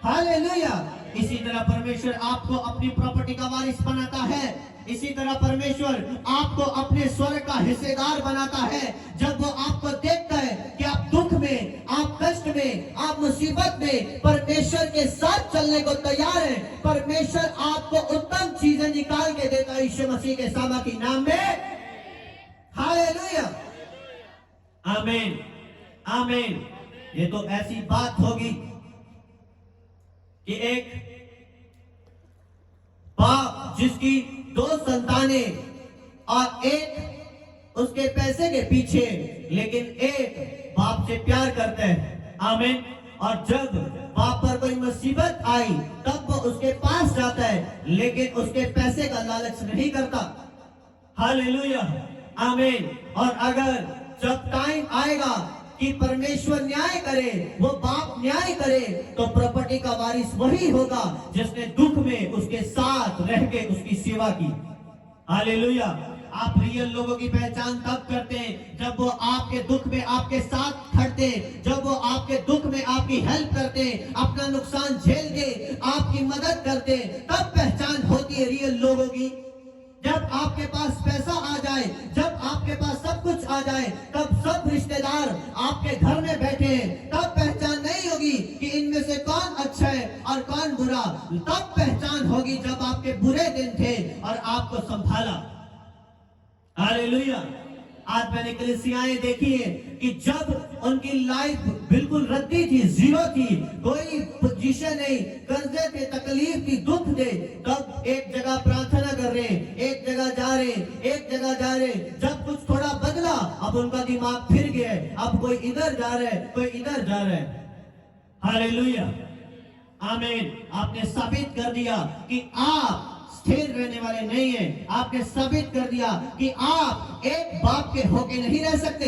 hallelujah. इसी तरह परमेश्वर आपको अपनी प्रॉपर्टी का वारिस बनाता है। इसी तरह परमेश्वर आपको अपने स्वर्ग का हिस्सेदार बनाता है। जब वो आपको देखता है कि आप दुख में, आप कष्ट में, आप मुसीबत में परमेश्वर के साथ चलने को तैयार है, परमेश्वर आपको उत्तम चीजें निकाल के देता है यीशु मसीह के सामर्थी नाम में। हालेलुया, आमीन, आमीन। ये तो ऐसी बात होगी कि एक बाप जिसकी 2 संतानें और एक उसके पैसे के पीछे, लेकिन एक बाप से प्यार करता है। आमीन। और जब बाप पर कोई मुसीबत आई तब वो उसके पास जाता है, लेकिन उसके पैसे का लालच नहीं करता। हालेलुया, आमीन। और अगर जब टाइम आएगा कि परमेश्वर न्याय करे, वो बाप न्याय करे, तो प्रॉपर्टी का वारिस वही होगा जिसने दुख में उसके साथ रह के उसकी सेवा की। हालेलुया। आप रियल लोगों की पहचान तब करते हैं जब वो आपके दुख में आपके साथ खड़ते हैं, जब वो आपके दुख में आपकी हेल्प करते हैं, अपना नुकसान झेल के आपकी मदद करते हैं, तब पहचान होती है रियल लोगों की। जब आपके पास पैसा आ जाए, जब आपके पास सब कुछ आ जाए, तब सब रिश्तेदार आपके घर में बैठे हैं, तब पहचान नहीं होगी कि इनमें से कौन अच्छा है और कौन बुरा, तब पहचान होगी जब आपके बुरे दिन थे और आपको संभाला। हालेलुया। आज मैंने कलीसियाएं देखी है कि जब उनकी लाइफ बिल्कुल रद्दी थी, जीरो थी, कोई पोजीशन नहीं, कर्जे थे, तकलीफ थी, दुख थे, तब एक जगह प्रार्थना कर रहे, एक जगह जा रहे, एक जगह जा रहे। जब कुछ थोड़ा बदला, अब उनका दिमाग फिर गया, अब कोई इधर जा रहा है, कोई इधर जा रहा है। हालेलुया, आमीन। आपने साबित कर दिया कि आप स्थिर रहने वाले नहीं है। आपने साबित कर दिया कि आप एक बाप के होके नहीं रह सकते,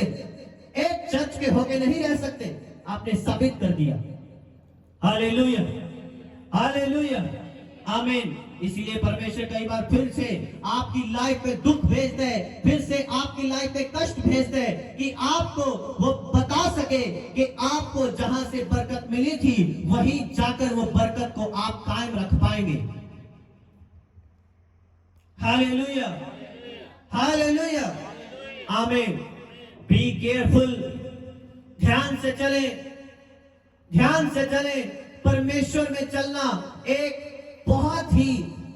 एक चर्च के होके नहीं रह सकते। आपने साबित कर दिया। हालेलुया, हालेलुया, आमीन। इसीलिए परमेश्वर कई बार फिर से आपकी लाइफ में दुख भेजते हैं, फिर से आपकी लाइफ में कष्ट भेजते हैं कि आपको वो बता सके कि आपको जहां से बरकत मिली थी वहीं जाकर वो बरकत को आप कायम रख पाएंगे। हालेलुया, हालेलुया, आमीन। बी केयरफुल, ध्यान से चले, ध्यान से चले। परमेश्वर में चलना एक बहुत ही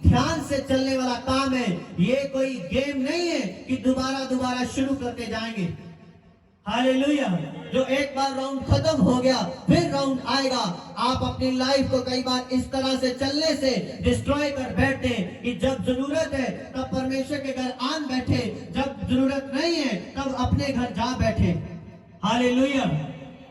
ध्यान से चलने वाला काम है। ये कोई गेम नहीं है कि दोबारा दोबारा शुरू करते जाएंगे। हालेलुया। जो एक बार राउंड खत्म हो गया, फिर राउंड आएगा। आप अपनी लाइफ को कई बार इस तरह से चलने से डिस्ट्रॉय कर बैठते हैं कि जब जरूरत है तब परमेश्वर के घर आन बैठे, जब जरूरत नहीं है तब अपने घर जा बैठे। हालेलुया,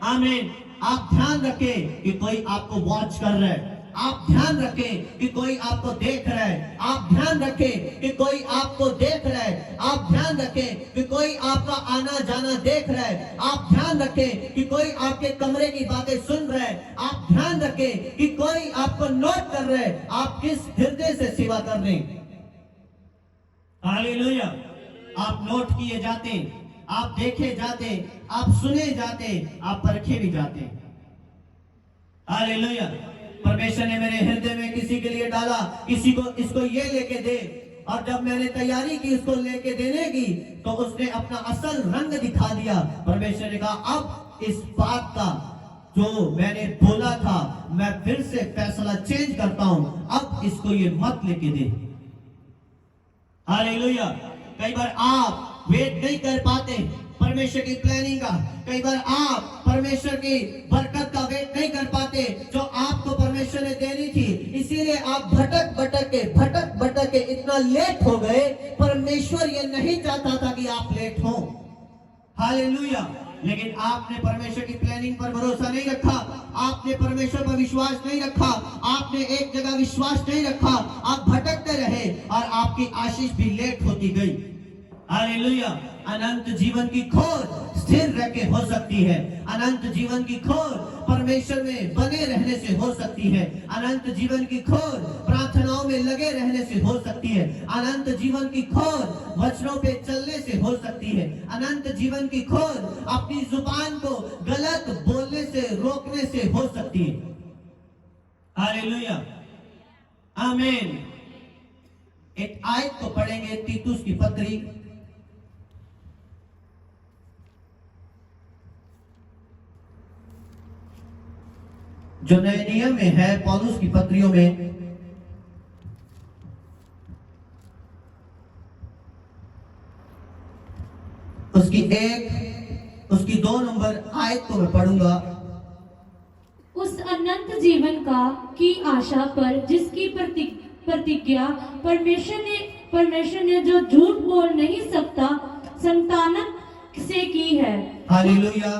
आमीन। आप ध्यान रखें कि कोई आपको वॉच कर रहा है, आप ध्यान रखें कि कोई आपको देख रहा है, आप ध्यान रखें कि कोई आपको देख रहा है, आप ध्यान रखें कि कोई आपका आना जाना देख रहा है, आप ध्यान रखें कि कोई आपके कमरे की बातें सुन रहा है, आप ध्यान रखें कि कोई आपको नोट कर रहा है, आप किस हृदय से सेवा कर रहे हैं। हालेलुया। आप नोट किए जाते, आप देखे जाते, आप सुने जाते, आप परखे भी जाते। हालेलुया। परमेश्वर ने मेरे हृदय में किसी के लिए डाला, किसी को इसको ये लेके दे, और जब मैंने तैयारी की इसको लेके देने की तो उसने अपना असल रंग दिखा दिया। परमेश्वर ने कहा अब इस बात का जो मैंने बोला था मैं फिर से फैसला चेंज करता हूं, अब इसको ये मत लेके दे। हालेलुया। कई बार आप वेट नहीं कर पाते परमेश्वर की प्लानिंग का, कई बार आप परमेश्वर की बरकत का वेट नहीं कर पाते जो आपको परमेश्वर ने देनी थी, इसीलिए आप भटक भटक के इतना लेट हो गए। परमेश्वर ये नहीं चाहता था कि आप लेट हो। हालेलुया। लेकिन आपने परमेश्वर की प्लानिंग पर भरोसा नहीं रखा, आपने परमेश्वर पर विश्वास नहीं रखा, आपने एक जगह विश्वास नहीं रखा, आप भटकते रहे और आपकी आशीष भी लेट होती गई। हालेलुया। अनंत जीवन की खोज स्थिर रह के हो सकती है, अनंत जीवन की खोज परमेश्वर में बने रहने से हो सकती है, अनंत जीवन की खोज प्रार्थनाओं में लगे रहने से हो सकती है, अनंत जीवन की खोज वचनों पे चलने से हो सकती है, अनंत जीवन की खोज अपनी जुबान को गलत बोलने से रोकने से हो सकती है। हालेलुया, आमीन। एक आयत को पढ़ेंगे, तीतुस की पत्री जो नए नियम में है, पौलुस की पत्रियों में उसकी 2 नंबर आयत को मैं पढ़ूंगा। उस अनंत जीवन का की आशा पर जिसकी प्रतिज्ञा परमेश्वर ने जो झूठ बोल नहीं सकता संतान से की है। हालेलुया।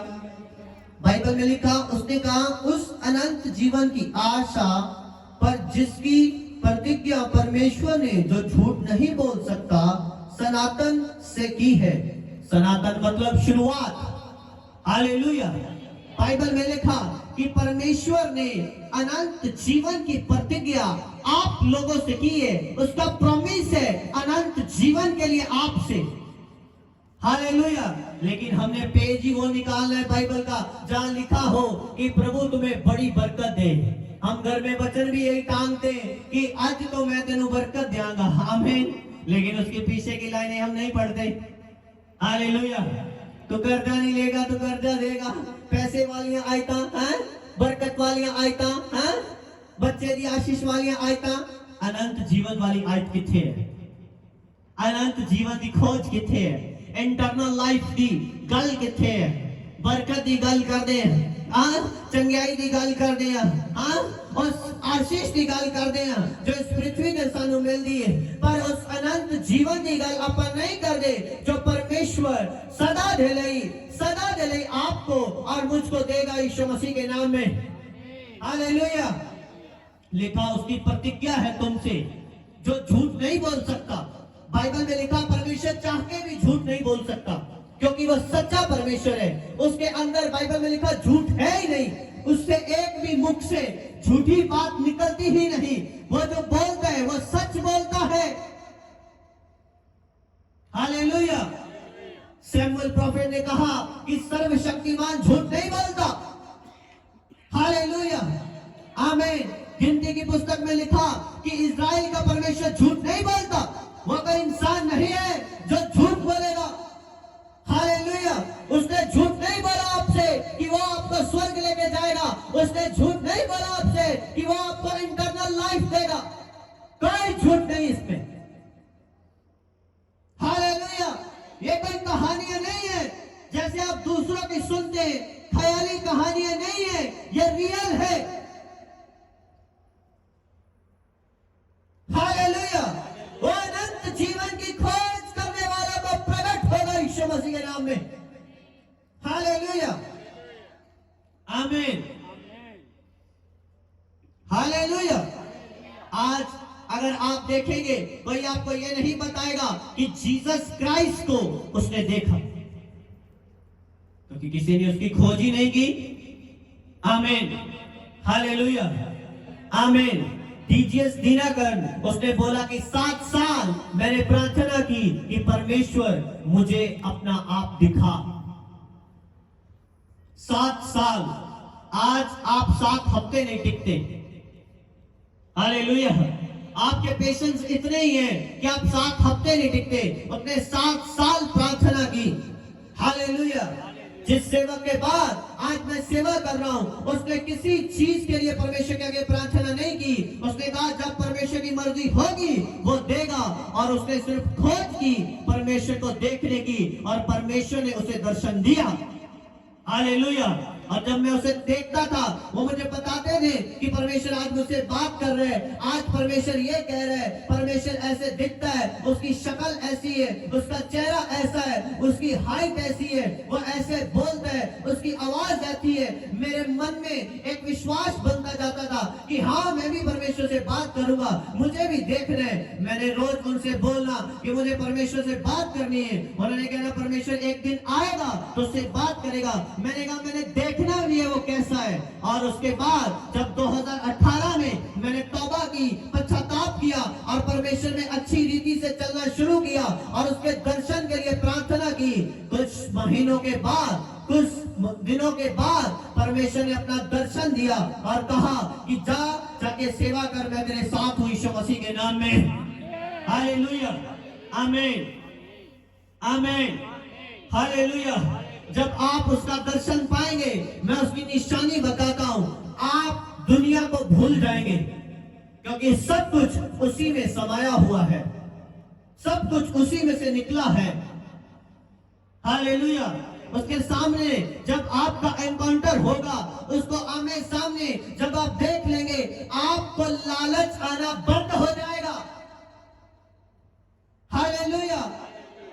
बाइबल में लिखा, उसने कहा उस अनंत जीवन की आशा पर जिसकी प्रतिज्ञा परमेश्वर ने जो झूठ नहीं बोल सकता सनातन से की है। सनातन मतलब शुरुआत। हालेलुया। बाइबल में लिखा कि परमेश्वर ने अनंत जीवन की प्रतिज्ञा आप लोगों से की है, उसका प्रॉमिस है अनंत जीवन के लिए आपसे। हालेलुया। लेकिन हमने पेज ही वो निकालना है बाइबल का जहां लिखा हो कि प्रभु तुम्हें बड़ी बरकत दे। हम घर में वचन भी यही टांगते कि आज तो मैं तेनू बरकत देंगा, आमीन। लेकिन उसके पीछे की लाइनें हम नहीं पढ़ते। हालेलुया। तो कर्जा नहीं लेगा तो कर्जा देगा, पैसे वालियां आयता हैं, बरकत वालियां आयता हैं, बच्चे दी आशीष वाली आयता अनंत जीवन वाली आयत किथे है अनंत जीवन की खोज किथे है इंटरनल लाइफ दी गल किथे है बरकत दी गल करदे हैं चंगाई दी गल करदे हैं उस आशीष की गल करदे हैं जो इस पृथ्वी ने सानू मिलदी है पर उस अनंत जीवन की गल अपन नहीं करदे जो परमेश्वर सदा दे लई आपको और मुझको देगा यीशु मसीह के नाम में हालेलुया लिखा उसकी प्रतिज्ञा है तुमसे जो झूठ नहीं बोल सकता बाइबल में लिखा परमेश्वर चाह के भी झूठ नहीं बोल सकता क्योंकि वह सच्चा परमेश्वर है उसके अंदर बाइबल में लिखा झूठ है ही नहीं उससे एक भी मुख से झूठी बात निकलती ही नहीं वो जो बोलता है वो सच बोलता है हालेलुया सैमुअल प्रोफेट ने कहा कि सर्वशक्तिमान झूठ नहीं बोलता हालेलुया आमीन गिनती की पुस्तक में लिखा कि इज़राइल का परमेश्वर झूठ नहीं बोलता वो कोई इंसान नहीं है जो झूठ बोलेगा हालेलुया उसने झूठ नहीं बोला आपसे कि वो आपको स्वर्ग लेके जाएगा उसने झूठ नहीं बोला आपसे कि वो आपको इंटरनल लाइफ देगा कोई झूठ नहीं इसमें हालेलुया ये कोई कहानियां नहीं है जैसे आप दूसरों की सुनते हैं ख्याली कहानियां नहीं है ये रियल है हालेलुया वो अनंत जीवन की खोज करने वाला को प्रकट होगा यीशु मसीह के नाम में हालेलुया आमीन हालेलुया आज अगर आप देखेंगे कोई आपको ये नहीं बताएगा कि जीसस क्राइस्ट को उसने देखा क्योंकि किसी ने उसकी खोज ही नहीं की आमीन हालेलुया आमीन डीजीएस दीनाकरण उसने बोला कि 7 साल मैंने प्रार्थना की कि परमेश्वर मुझे अपना आप दिखा 7 साल आज आप 7 हफ्ते नहीं टिकते हालेलुया आपके पेशेंस इतने ही हैं कि आप 7 हफ्ते नहीं टिकते उसने 7 साल प्रार्थना की हालेलुया जिस सेवा के बाद आज मैं सेवा कर रहा हूं उसने किसी चीज के लिए परमेश्वर के आगे प्रार्थना नहीं की उसने कहा जब परमेश्वर की मर्जी होगी वो देगा और उसने सिर्फ खोज की परमेश्वर को देखने की और परमेश्वर ने उसे दर्शन दिया हालेलुया और जब मैं उसे देखता था वो मुझे बताते थे कि परमेश्वर आज मुझसे बात कर रहे हैं आज परमेश्वर ये कह रहे हैं परमेश्वर ऐसे दिखता है उसकी शक्ल ऐसी है उसका चेहरा ऐसा है उसकी हाइट ऐसी है वो ऐसे बोलता है उसकी आवाज ऐसी है मेरे मन में एक विश्वास बनता जाता था कि हाँ मैं भी परमेश्वर से बात करूंगा मुझे भी देखना है मैंने रोज उनसे बोलना कि मुझे परमेश्वर से बात करनी है उन्होंने कहना परमेश्वर एक दिन आएगा तो उससे बात करेगा मैंने कहा मैंने देखना भी है वो कैसा है और उसके बाद जब 2018 में मैंने तौबा की पश्चाताप किया और परमेश्वर में अच्छी रीति से चलना शुरू किया और उसके दर्शन के लिए प्रार्थना की कुछ महीनों के बाद कुछ दिनों के बाद परमेश्वर ने अपना दर्शन दिया और कहा कि जाके सेवा कर मैं तेरे साथ हूं यीशु मसीह के नाम में हालेलुया आमीन आमीन हालेलुया जब आप उसका दर्शन पाएंगे मैं उसकी निशानी बताता हूं आप दुनिया को भूल जाएंगे क्योंकि सब कुछ उसी में समाया हुआ है सब कुछ उसी में से निकला है हालेलुया उसके सामने जब आपका एनकाउंटर होगा उसको आमने सामने जब आप देख लेंगे आपको लालच आना बंद हो जाएगा हालेलुया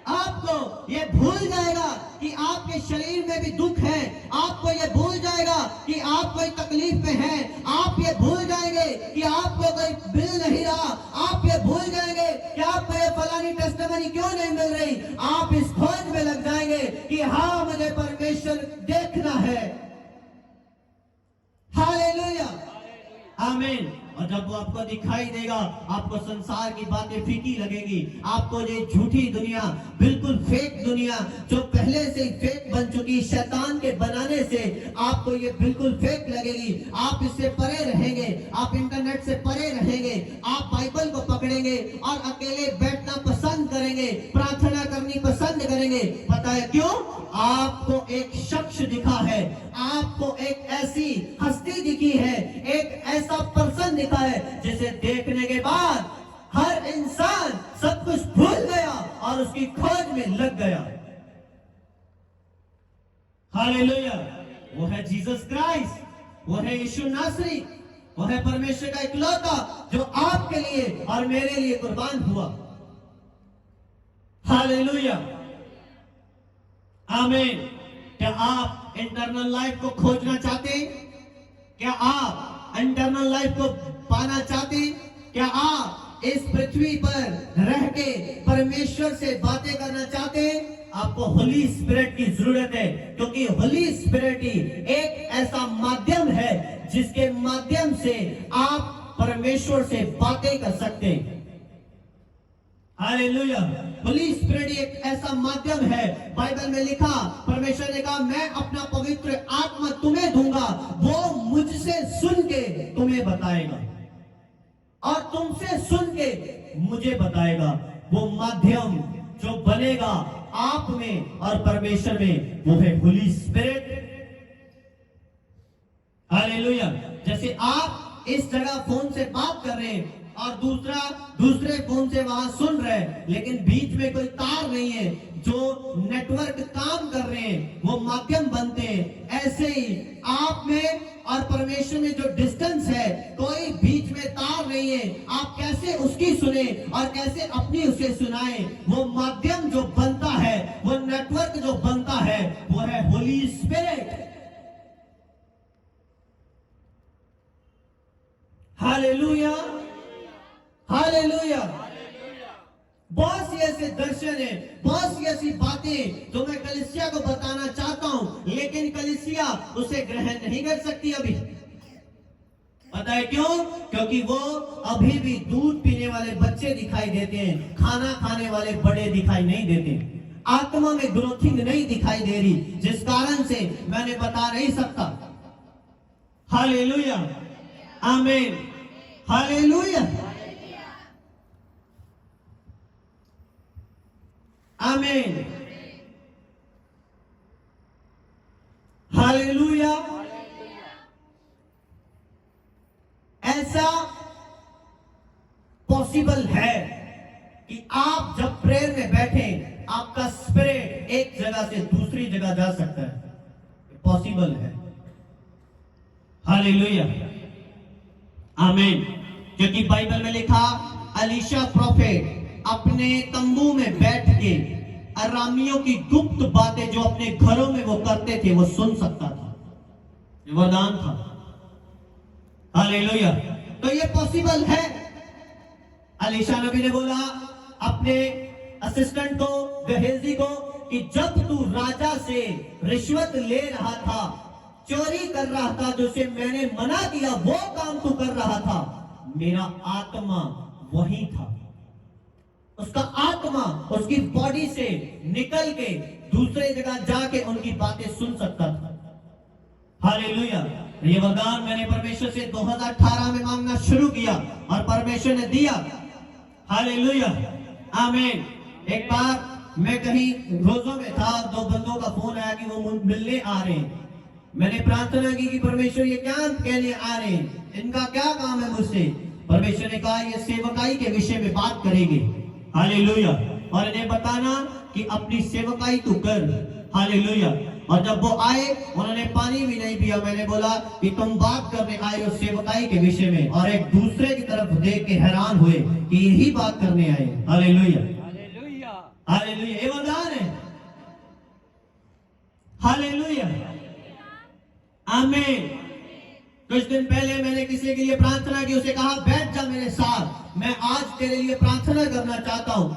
आपको ये भूल जाएगा कि आपके शरीर में भी दुख है आपको ये भूल जाएगा कि आप कोई तकलीफ में हैं आप ये भूल जाएंगे कि आपको कोई बिल नहीं रहा आप ये भूल जाएंगे कि आपको ये फलानी टेस्टिमनी क्यों नहीं मिल रही आप इस खोज में लग जाएंगे कि हाँ मुझे परमेश्वर देखना है हालेलुया आमीन और जब वो आपको दिखाई देगा आपको संसार की बातें फीकी लगेगी आपको ये झूठी दुनिया बिल्कुल फेक दुनिया जो पहले से ही फेक बन चुकी शैतान के बनाने से आपको ये बिल्कुल फेक लगेगी आप इससे परे रहेंगे आप इंटरनेट से परे रहेंगे आप बाइबल को पकड़ेंगे और अकेले बैठना पसंद करेंगे प्रार्थना करनी पसंद करेंगे पता है क्यों आपको एक शख्स दिखा है आपको एक ऐसी हस्ती दिखी है एक ऐसा पर्सन लिखा है, जिसे देखने के बाद हर इंसान सब कुछ भूल गया और उसकी खोज में लग गया। हालेलुया। वो है जीसस क्राइस्ट, वो है यीशु नासरी, वो है परमेश्वर का इकलौता जो आपके लिए और मेरे लिए कुर्बान हुआ। हालेलुया, आमीन। क्या आप इंटरनल लाइफ को खोजना चाहते हैं? क्या आप इंटरनल लाइफ को पाना चाहते हैं? क्या आप इस पृथ्वी पर रह के परमेश्वर से बातें करना चाहते हैं? आपको होली स्पिरिट की जरूरत है, क्योंकि होली स्पिरिट ही एक ऐसा माध्यम है जिसके माध्यम से आप परमेश्वर से बातें कर सकते हैं। हालेलुया। होली स्पिरिट एक ऐसा माध्यम है, बाइबल में लिखा, परमेश्वर ने कहा मैं अपना पवित्र आत्मा तुम्हें दूंगा, वो मुझसे सुन के तुम्हें बताएगा और तुमसे सुन के मुझे बताएगा। वो माध्यम जो बनेगा आप में और परमेश्वर में, वो है होली स्पिरिट। हालेलुया। जैसे आप इस जगह फोन से बात कर रहे हैं और दूसरे फोन से वहां सुन रहे हैं, लेकिन बीच में कोई तार नहीं है, जो नेटवर्क काम कर रहे हैं, वो माध्यम बनते हैं। ऐसे ही आप में और परमेश्वर में जो डिस्टेंस है, कोई बीच में तार नहीं है, आप कैसे उसकी सुने और कैसे अपनी उसे सुनाए? वो माध्यम जो बनता है, वो नेटवर्क जो बनता है, वो है होली स्पिरिट। Hallelujah, hallelujah. बहुत सी ऐसे दर्शन है, बहुत सी ऐसी बातें जो मैं कलीसिया को बताना चाहता हूं, लेकिन कलीसिया उसे ग्रहण नहीं कर सकती अभी। पता है क्यों? क्योंकि वो अभी भी दूध पीने वाले बच्चे दिखाई देते हैं, खाना खाने वाले बड़े दिखाई नहीं देते, आत्मा में ग्रोथिंग नहीं दिखाई दे रही, जिस कारण से मैंने बता नहीं सकता। हालेलुया, आमीन, हालेलुया, आमीन, हालेलुया। ऐसा पॉसिबल है कि आप जब प्रेयर में बैठे, आपका स्पिरिट एक जगह से दूसरी जगह जा सकता है, पॉसिबल है। हालेलुया, आमीन। क्योंकि बाइबल में लिखा, एलीशा प्रोफेट अपने तंबू में बैठ के अरामियों की गुप्त बातें जो अपने घरों में वो करते थे, वो सुन सकता था, वरदान था। हालेलुया। तो ये पॉसिबल है। एलीशा नबी ने बोला अपने असिस्टेंट को, गहेजी को, कि जब तू राजा से रिश्वत ले रहा था, चोरी कर रहा था, जो से मैंने मना किया वो काम तू कर रहा था, मेरा आत्मा वही था। उसका आत्मा उसकी बॉडी से निकल के दूसरे जगह जाके उनकी बातें सुन सकता था। हालेलुया। ये वरदान मैंने परमेश्वर से 2018 में मांगना शुरू किया और परमेश्वर ने दिया। हालेलुया, आमीन। एक बार मैं कहीं रोजों में था, 2 बंदों का फोन आया कि वो मिलने आ रहे हैं। मैंने प्रार्थना की कि परमेश्वर ये क्या कहने आ रहे हैं, इनका क्या काम है मुझसे? परमेश्वर ने कहा ये सेवकाई के विषय में बात करेंगे। हालेलुया। और इन्हें बताना कि अपनी सेवकाई तू कर। हालेलुया। और जब वो आए, उन्होंने पानी भी नहीं पिया। मैंने बोला कि तुम बात करने आए हो सेवकाई के विषय में, और एक दूसरे की तरफ देख के हैरान हुए कि यही बात करने आए। Hallelujah, hallelujah. ये वरदान है। हालेलुया, आमीन। कुछ दिन पहले मैंने किसी के लिए प्रार्थना की, उसे कहा बैठ जा मेरे साथ, मैं आज तेरे लिए प्रार्थना करना चाहता हूं।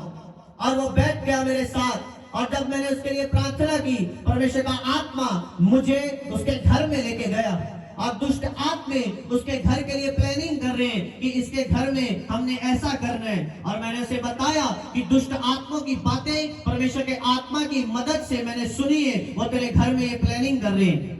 और वो बैठ गया मेरे साथ। और जब मैंने उसके लिए प्रार्थना की, परमेश्वर का आत्मा मुझे उसके घर में लेके गया, और दुष्ट आत्मे उसके घर के लिए प्लानिंग कर रहे हैं कि इसके घर में हमने ऐसा करना है। और मैंने उसे बताया कि दुष्ट आत्माओं की बातें परमेश्वर के आत्मा की मदद से मैंने सुनी है, वो तेरे घर में ये प्लानिंग कर रहे हैं।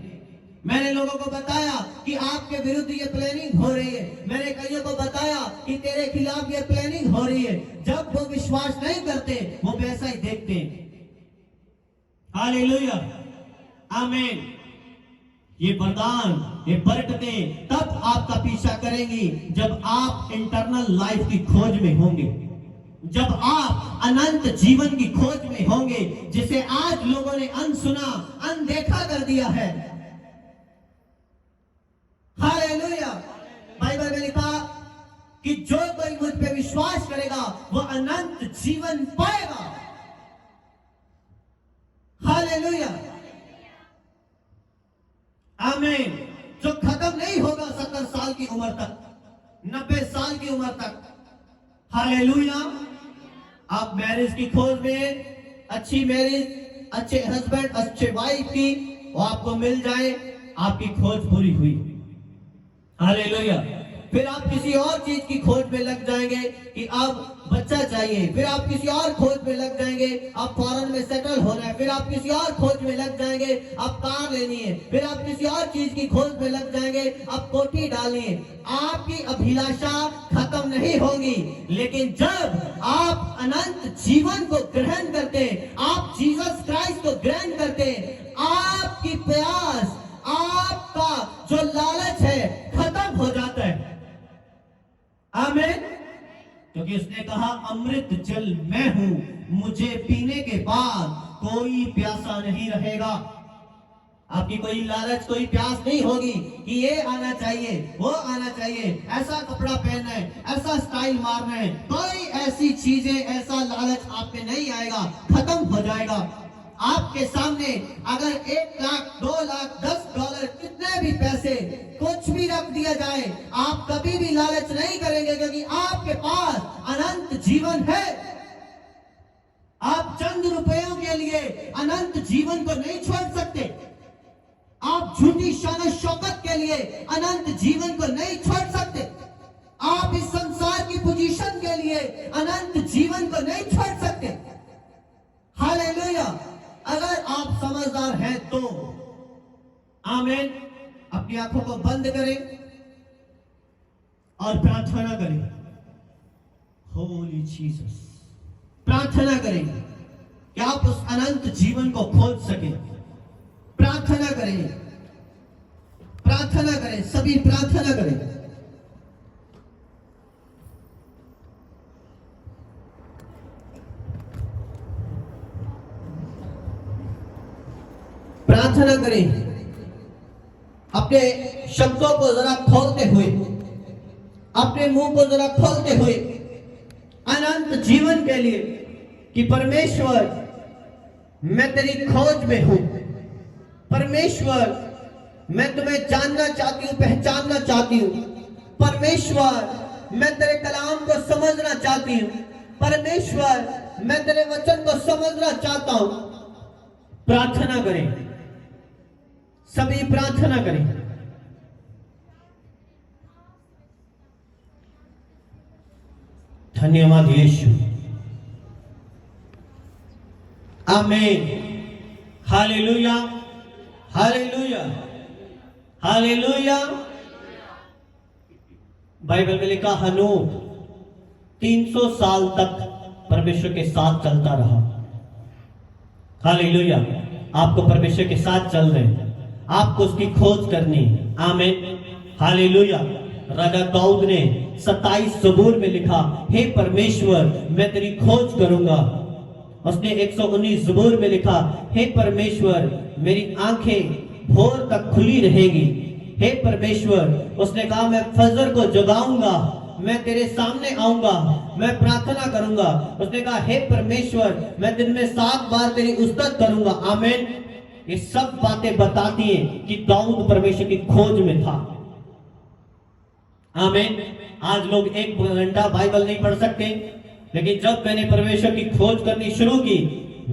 मैंने लोगों को बताया कि आपके विरुद्ध ये प्लानिंग हो रही है। मैंने कईयों को बताया कि तेरे खिलाफ ये प्लानिंग हो रही है। जब वो विश्वास नहीं करते, वो वैसा ही देखते हैं। हालेलुया, आमीन। ये वरदान, ये बरकतें तब आपका पीछा करेंगी जब आप इंटरनल लाइफ की खोज में होंगे, जब आप अनंत जीवन की खोज में होंगे, जिसे आज लोगों ने अनसुना, अनदेखा कर दिया है। हालेलुया। बाइबल में लिखा कि जो कोई मुझ पे विश्वास करेगा वो अनंत जीवन पाएगा। हालेलुया, आमीन। जो खत्म नहीं होगा 70 साल की उम्र तक, 90 साल की उम्र तक। हालेलुया। आप मैरिज की खोज में, अच्छी मैरिज, अच्छे हस्बैंड, अच्छे वाइफ की, वो आपको मिल जाए, आपकी खोज पूरी हुई। हालेलुया। फिर आप किसी और चीज की खोज में लग जाएंगे कि अब बच्चा चाहिए, फिर आप किसी और खोज में लग जाएंगे, आप फॉरेन में सेटल होना है, फिर आप किसी और खोज में लग जाएंगे, आप कार लेनी है, फिर आप किसी और चीज की खोज में लग जाएंगे, आप कोठी डालनी है। आपकी अभिलाषा खत्म नहीं होगी, लेकिन जब आप अनंत जीवन को ग्रहण करते, आप जीसस क्राइस्ट को ग्रहण करते, आपकी प्यास, आपका जो लालच है खत्म हो जाता है। आमीन। क्योंकि उसने कहा अमृत जल मैं हूं, मुझे पीने के बाद कोई प्यासा नहीं रहेगा। आपकी कोई लालच, कोई प्यास नहीं होगी कि ये आना चाहिए, वो आना चाहिए, ऐसा कपड़ा पहनना है, ऐसा स्टाइल मारना है। कोई ऐसी चीजें, ऐसा लालच आप पे नहीं आएगा, खत्म हो जाएगा। आपके सामने अगर 1 लाख, 2 लाख, $10, कितने भी पैसे, कुछ भी रख दिया जाए, आप कभी भी लालच नहीं करेंगे, क्योंकि आपके पास अनंत जीवन है। आप चंद रुपयों के लिए अनंत जीवन को नहीं छोड़ सकते। आप झूठी शान शौकत के लिए अनंत जीवन को नहीं छोड़ सकते। आप इस संसार की पोजीशन के लिए अनंत जीवन को नहीं छोड़ सकते। हालेलुया। अगर आप समझदार हैं तो आमीन। अपनी आंखों को बंद करें और प्रार्थना करें। होली जीसस, प्रार्थना करें कि आप उस अनंत जीवन को खोज सकें। प्रार्थना करें, प्रार्थना करें, सभी प्रार्थना करें। प्रार्थना करें, अपने शब्दों को जरा खोलते हुए, अपने मुंह को जरा खोलते हुए अनंत जीवन के लिए कि परमेश्वर मैं तेरी खोज में हूं। परमेश्वर मैं तुम्हें जानना चाहती हूं, पहचानना चाहती हूं। परमेश्वर मैं तेरे कलाम को समझना चाहती हूं। परमेश्वर मैं तेरे वचन को समझना चाहता हूं। प्रार्थना करें, सभी प्रार्थना करें। धन्यवाद यीशु। आमीन। Hallelujah, hallelujah, hallelujah. बाइबल में लिखा हनोक 300 साल तक परमेश्वर के साथ चलता रहा। हालेलुया। आपको परमेश्वर के साथ चल रहे हैं, आपको उसकी खोज करनी। आमीन। हालेलुया। राजा दाऊद ने 27 ज़बूर में लिखा, हे परमेश्वर मैं तेरी खोज करूंगा। उसने 119 ज़बूर में लिखा, हे परमेश्वर मेरी आंखें भोर तक खुली रहेगी। हे परमेश्वर, उसने कहा मैं फजर को जगाऊंगा, मैं तेरे सामने आऊंगा, मैं प्रार्थना करूंगा। उसने कहा हे परमेश्वर मैं दिन में 7 बार तेरी उस्तत करूंगा। आमीन। ये सब बातें बताती हैं कि दाऊद परमेश्वर की खोज में था। आमीन। आज लोग 1 घंटा बाइबल नहीं पढ़ सकते, लेकिन जब मैंने परमेश्वर की खोज करनी शुरू की,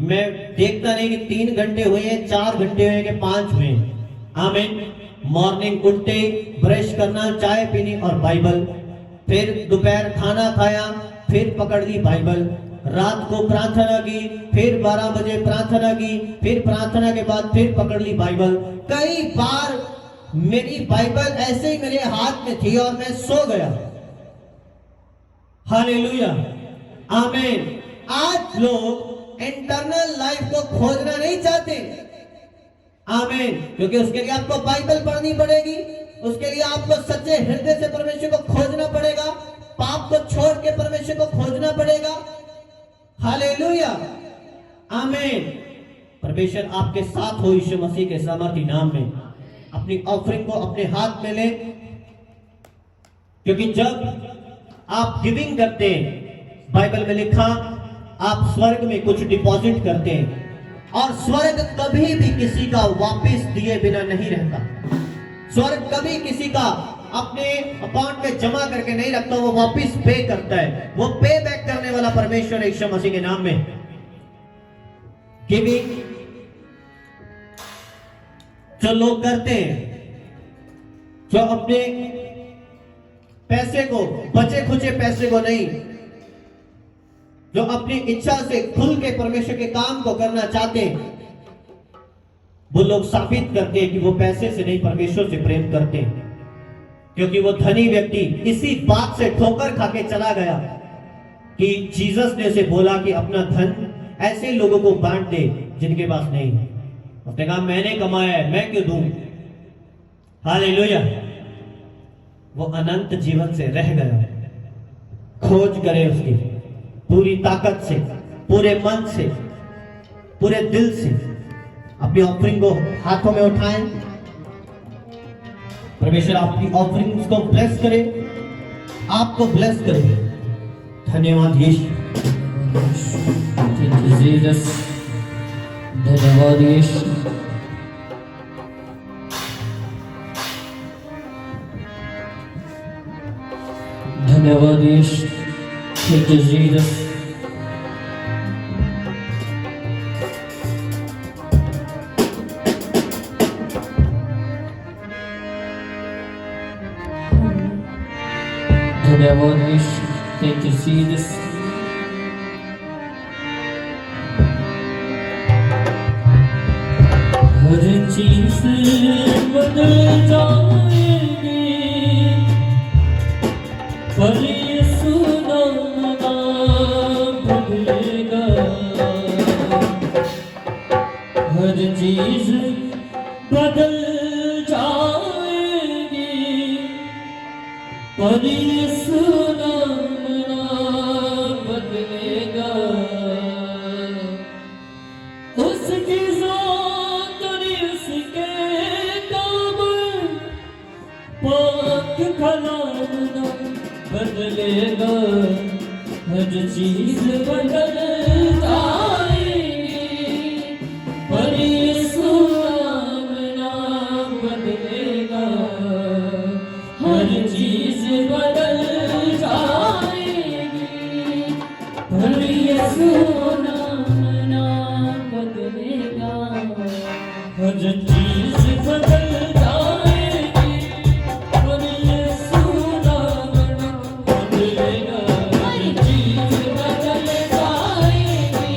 मैं देखता नहीं कि 3 घंटे हुए, 4 घंटे हुए कि 5 हुए। आमीन। मॉर्निंग उठते, ब्रश करना, चाय पीनी और बाइबल, फिर दोपहर खाना खाया, फिर पकड़ ली बाइबल, रात को प्रार्थना की, फिर 12 बजे प्रार्थना की, फिर प्रार्थना के बाद फिर पकड़ ली बाइबल। कई बार मेरी बाइबल ऐसे ही मेरे हाथ में थी और मैं सो गया। हालेलुया। आमीन। आज लोग इंटरनल लाइफ को खोजना नहीं चाहते, आमीन। क्योंकि उसके लिए आपको बाइबल पढ़नी पड़ेगी, उसके लिए आपको सच्चे हृदय से परमेश्वर को खोजना पड़ेगा, पाप को छोड़ के परमेश्वर को खोजना पड़ेगा। हालेलुया, आमीन। परमेश्वर आपके साथ हो यीशु मसीह के सामर्थी नाम में। अपनी ऑफरिंग को अपने हाथ में ले, क्योंकि जब आप गिविंग करते हैं, बाइबल में लिखा आप स्वर्ग में कुछ डिपॉजिट करते हैं, और स्वर्ग कभी भी किसी का वापस दिए बिना नहीं रहता। स्वर्ग कभी किसी का अपने अकाउंट में जमा करके नहीं रखता, वो वापस पे करता है। वो पे बैक करने वाला परमेश्वर है यीशु मसीह के नाम में। गिविंग जो लोग करते हैं, जो अपने पैसे को, बचे खुचे पैसे को नहीं, जो अपनी इच्छा से खुल के परमेश्वर के काम को करना चाहते हैं, वो लोग साबित करते हैं कि वो पैसे से नहीं परमेश्वर से प्रेम करते हैं। क्योंकि वो धनी व्यक्ति इसी बात से ठोकर खा के चला गया कि जीसस ने उसे बोला कि अपना धन ऐसे लोगों को बांट दे जिनके पास नहीं। उसने कहा मैंने कमाया है, मैं क्यों दूं। हालेलुया। वो अनंत जीवन से रह गया। खोज करे उसकी पूरी ताकत से, पूरे मन से, पूरे दिल से। अपनी ऑफरिंग को हाथों में उठाएं। परमेश्वर आपकी ऑफरिंग्स को ब्लेस करे, आपको ब्लेस करे। धन्यवाद यीशु। धन्यवाद यीशु। धन्यवाद यीशु। Thank you, Jesus. धन्यवाद यीशु। Thank you, Jesus. हर चीज बदल जाएगी, पर यीशु बदलेगा। हर चीज बदल जाएगी, पर यीशु बदलेगा। उसकी ज़ात और उसके काम पाक कलाम बदलेगा। हर चीज बदल जाएगी, पर यीशु नाम बदलेगा। हर चीज बदल जाएगी, पर यीशु नाम बदलेगा। हर चीज बदल जाएगी, पर यीशु नाम बदलेगा। हर चीज बदल जाएगी,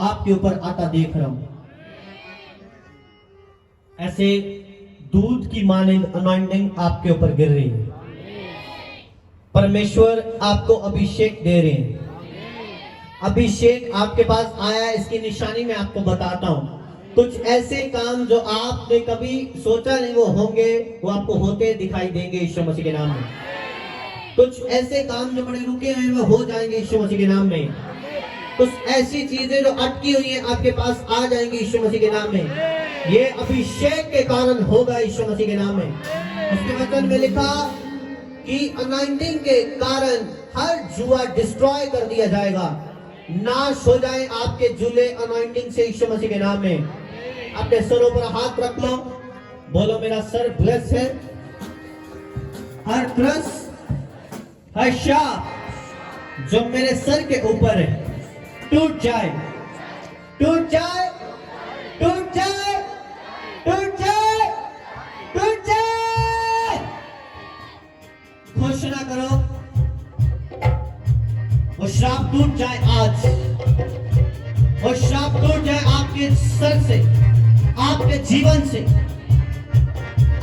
आपके ऊपर आता देख रहा हूं। ऐसे दूध की मानिंद अनॉइंटिंग आपके ऊपर गिर रही है। परमेश्वर आपको अभिषेक दे रहे हैं। अभिषेक आपके पास आया है, इसकी निशानी मैं आपको बताता हूं। कुछ ऐसे काम जो आपने कभी सोचा नहीं वो होंगे, वो आपको होते दिखाई देंगे यीशु मसीह के नाम में। कुछ ऐसे काम जो बड़े रुके हुए वो हो जाएंगे यीशु मसीह के नाम में। कुछ ऐसी चीजें जो अटकी हुई हैं आपके पास आ जाएंगी यीशु मसीह के नाम में। ये अभिषेक के कारण होगा यीशु मसीह के नाम में। उसके वचन में लिखा कि अनॉइंटिंग के कारण हर जुआ डिस्ट्रॉय कर दिया जाएगा, नाश हो जाए आपके जुले अनॉइंटिंग से यीशु मसीह के नाम में। अपने सरों पर हाथ रख लो, बोलो मेरा सर ब्लेस है। हर क्रस, हर शाप जो मेरे सर के ऊपर है टूट जाए, टूट जाए, टूट जाए, टूट जाए, टूट जाए। घोषणा करो वो श्राप टूट जाए आज। वो श्राप टूट जाए आपके सर से, आपके जीवन से।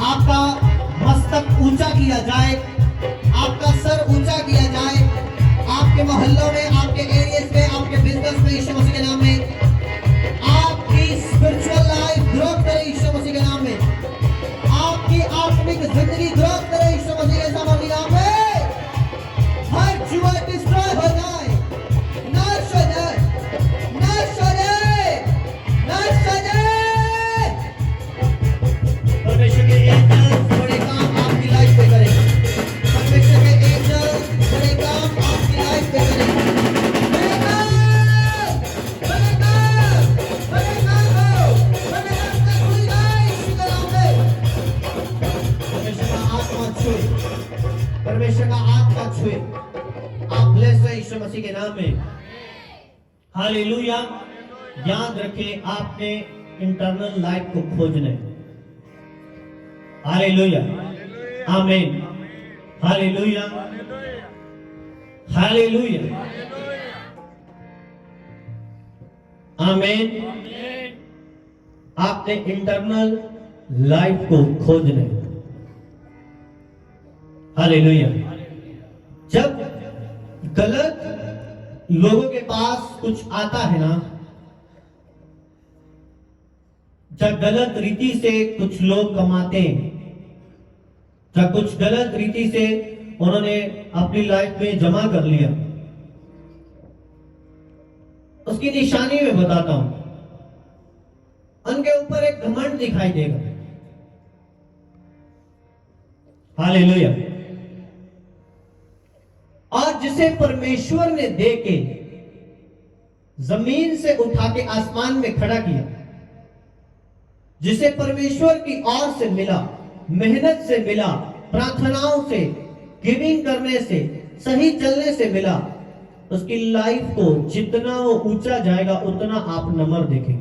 आपका मस्तक ऊंचा किया जाए, आपका सर ऊंचा किया जाए। आपके मोहल्लों में, आपके एरियाज में, आपके बिजनेस में यीशु मसीह के नाम में। आपकी स्पिरिचुअल लाइफ ग्रोथ करे यीशु मसीह के नाम में। आपकी आत्मिक जिंदगी ग्रोथ करे यीशु मसीह के नाम में। हर जुआ डिस्ट्रॉय हो जाए, नाश हो जाए, नाश हो जाए, नाश हो जाए। परमेश्वर के एंजल्स बड़े काम आपकी लाइफ पे करेंगे। परमेश्वर के एंजल्स बड़े काम आपकी लाइफ पे करेंगे। बड़े काम, बड़े काम, बड़े काम हो, बड़े काम से खुल जाए यीशु के नाम में। परमेश्वर का आत्मा छुए, परमेश्वर का आत्मा छुए। आप ब्लेस है यीशु मसीह के नाम में। हालेलुया। याद रखें आपने इंटरनल लाइफ को खोजना है। हालेलुया, आमीन, हालेलुया, हालेलुया, आमीन। आपने इंटरनल लाइफ को खोजना है। हालेलुया। जब गलत लोगों के पास कुछ आता है ना, जब गलत रीति से कुछ लोग कमाते हैं, जब कुछ गलत रीति से उन्होंने अपनी लाइफ में जमा कर लिया, उसकी निशानी में बताता हूं। उनके ऊपर एक घमंड दिखाई देगा। हालेलुया। और जिसे परमेश्वर ने दे के जमीन से उठा के आसमान में खड़ा किया, जिसे परमेश्वर की ओर से मिला, मेहनत से मिला, प्रार्थनाओं से, गिविंग करने से, सही चलने से मिला, उसकी लाइफ को जितना वो ऊंचा जाएगा उतना आप नंबर देखेंगे।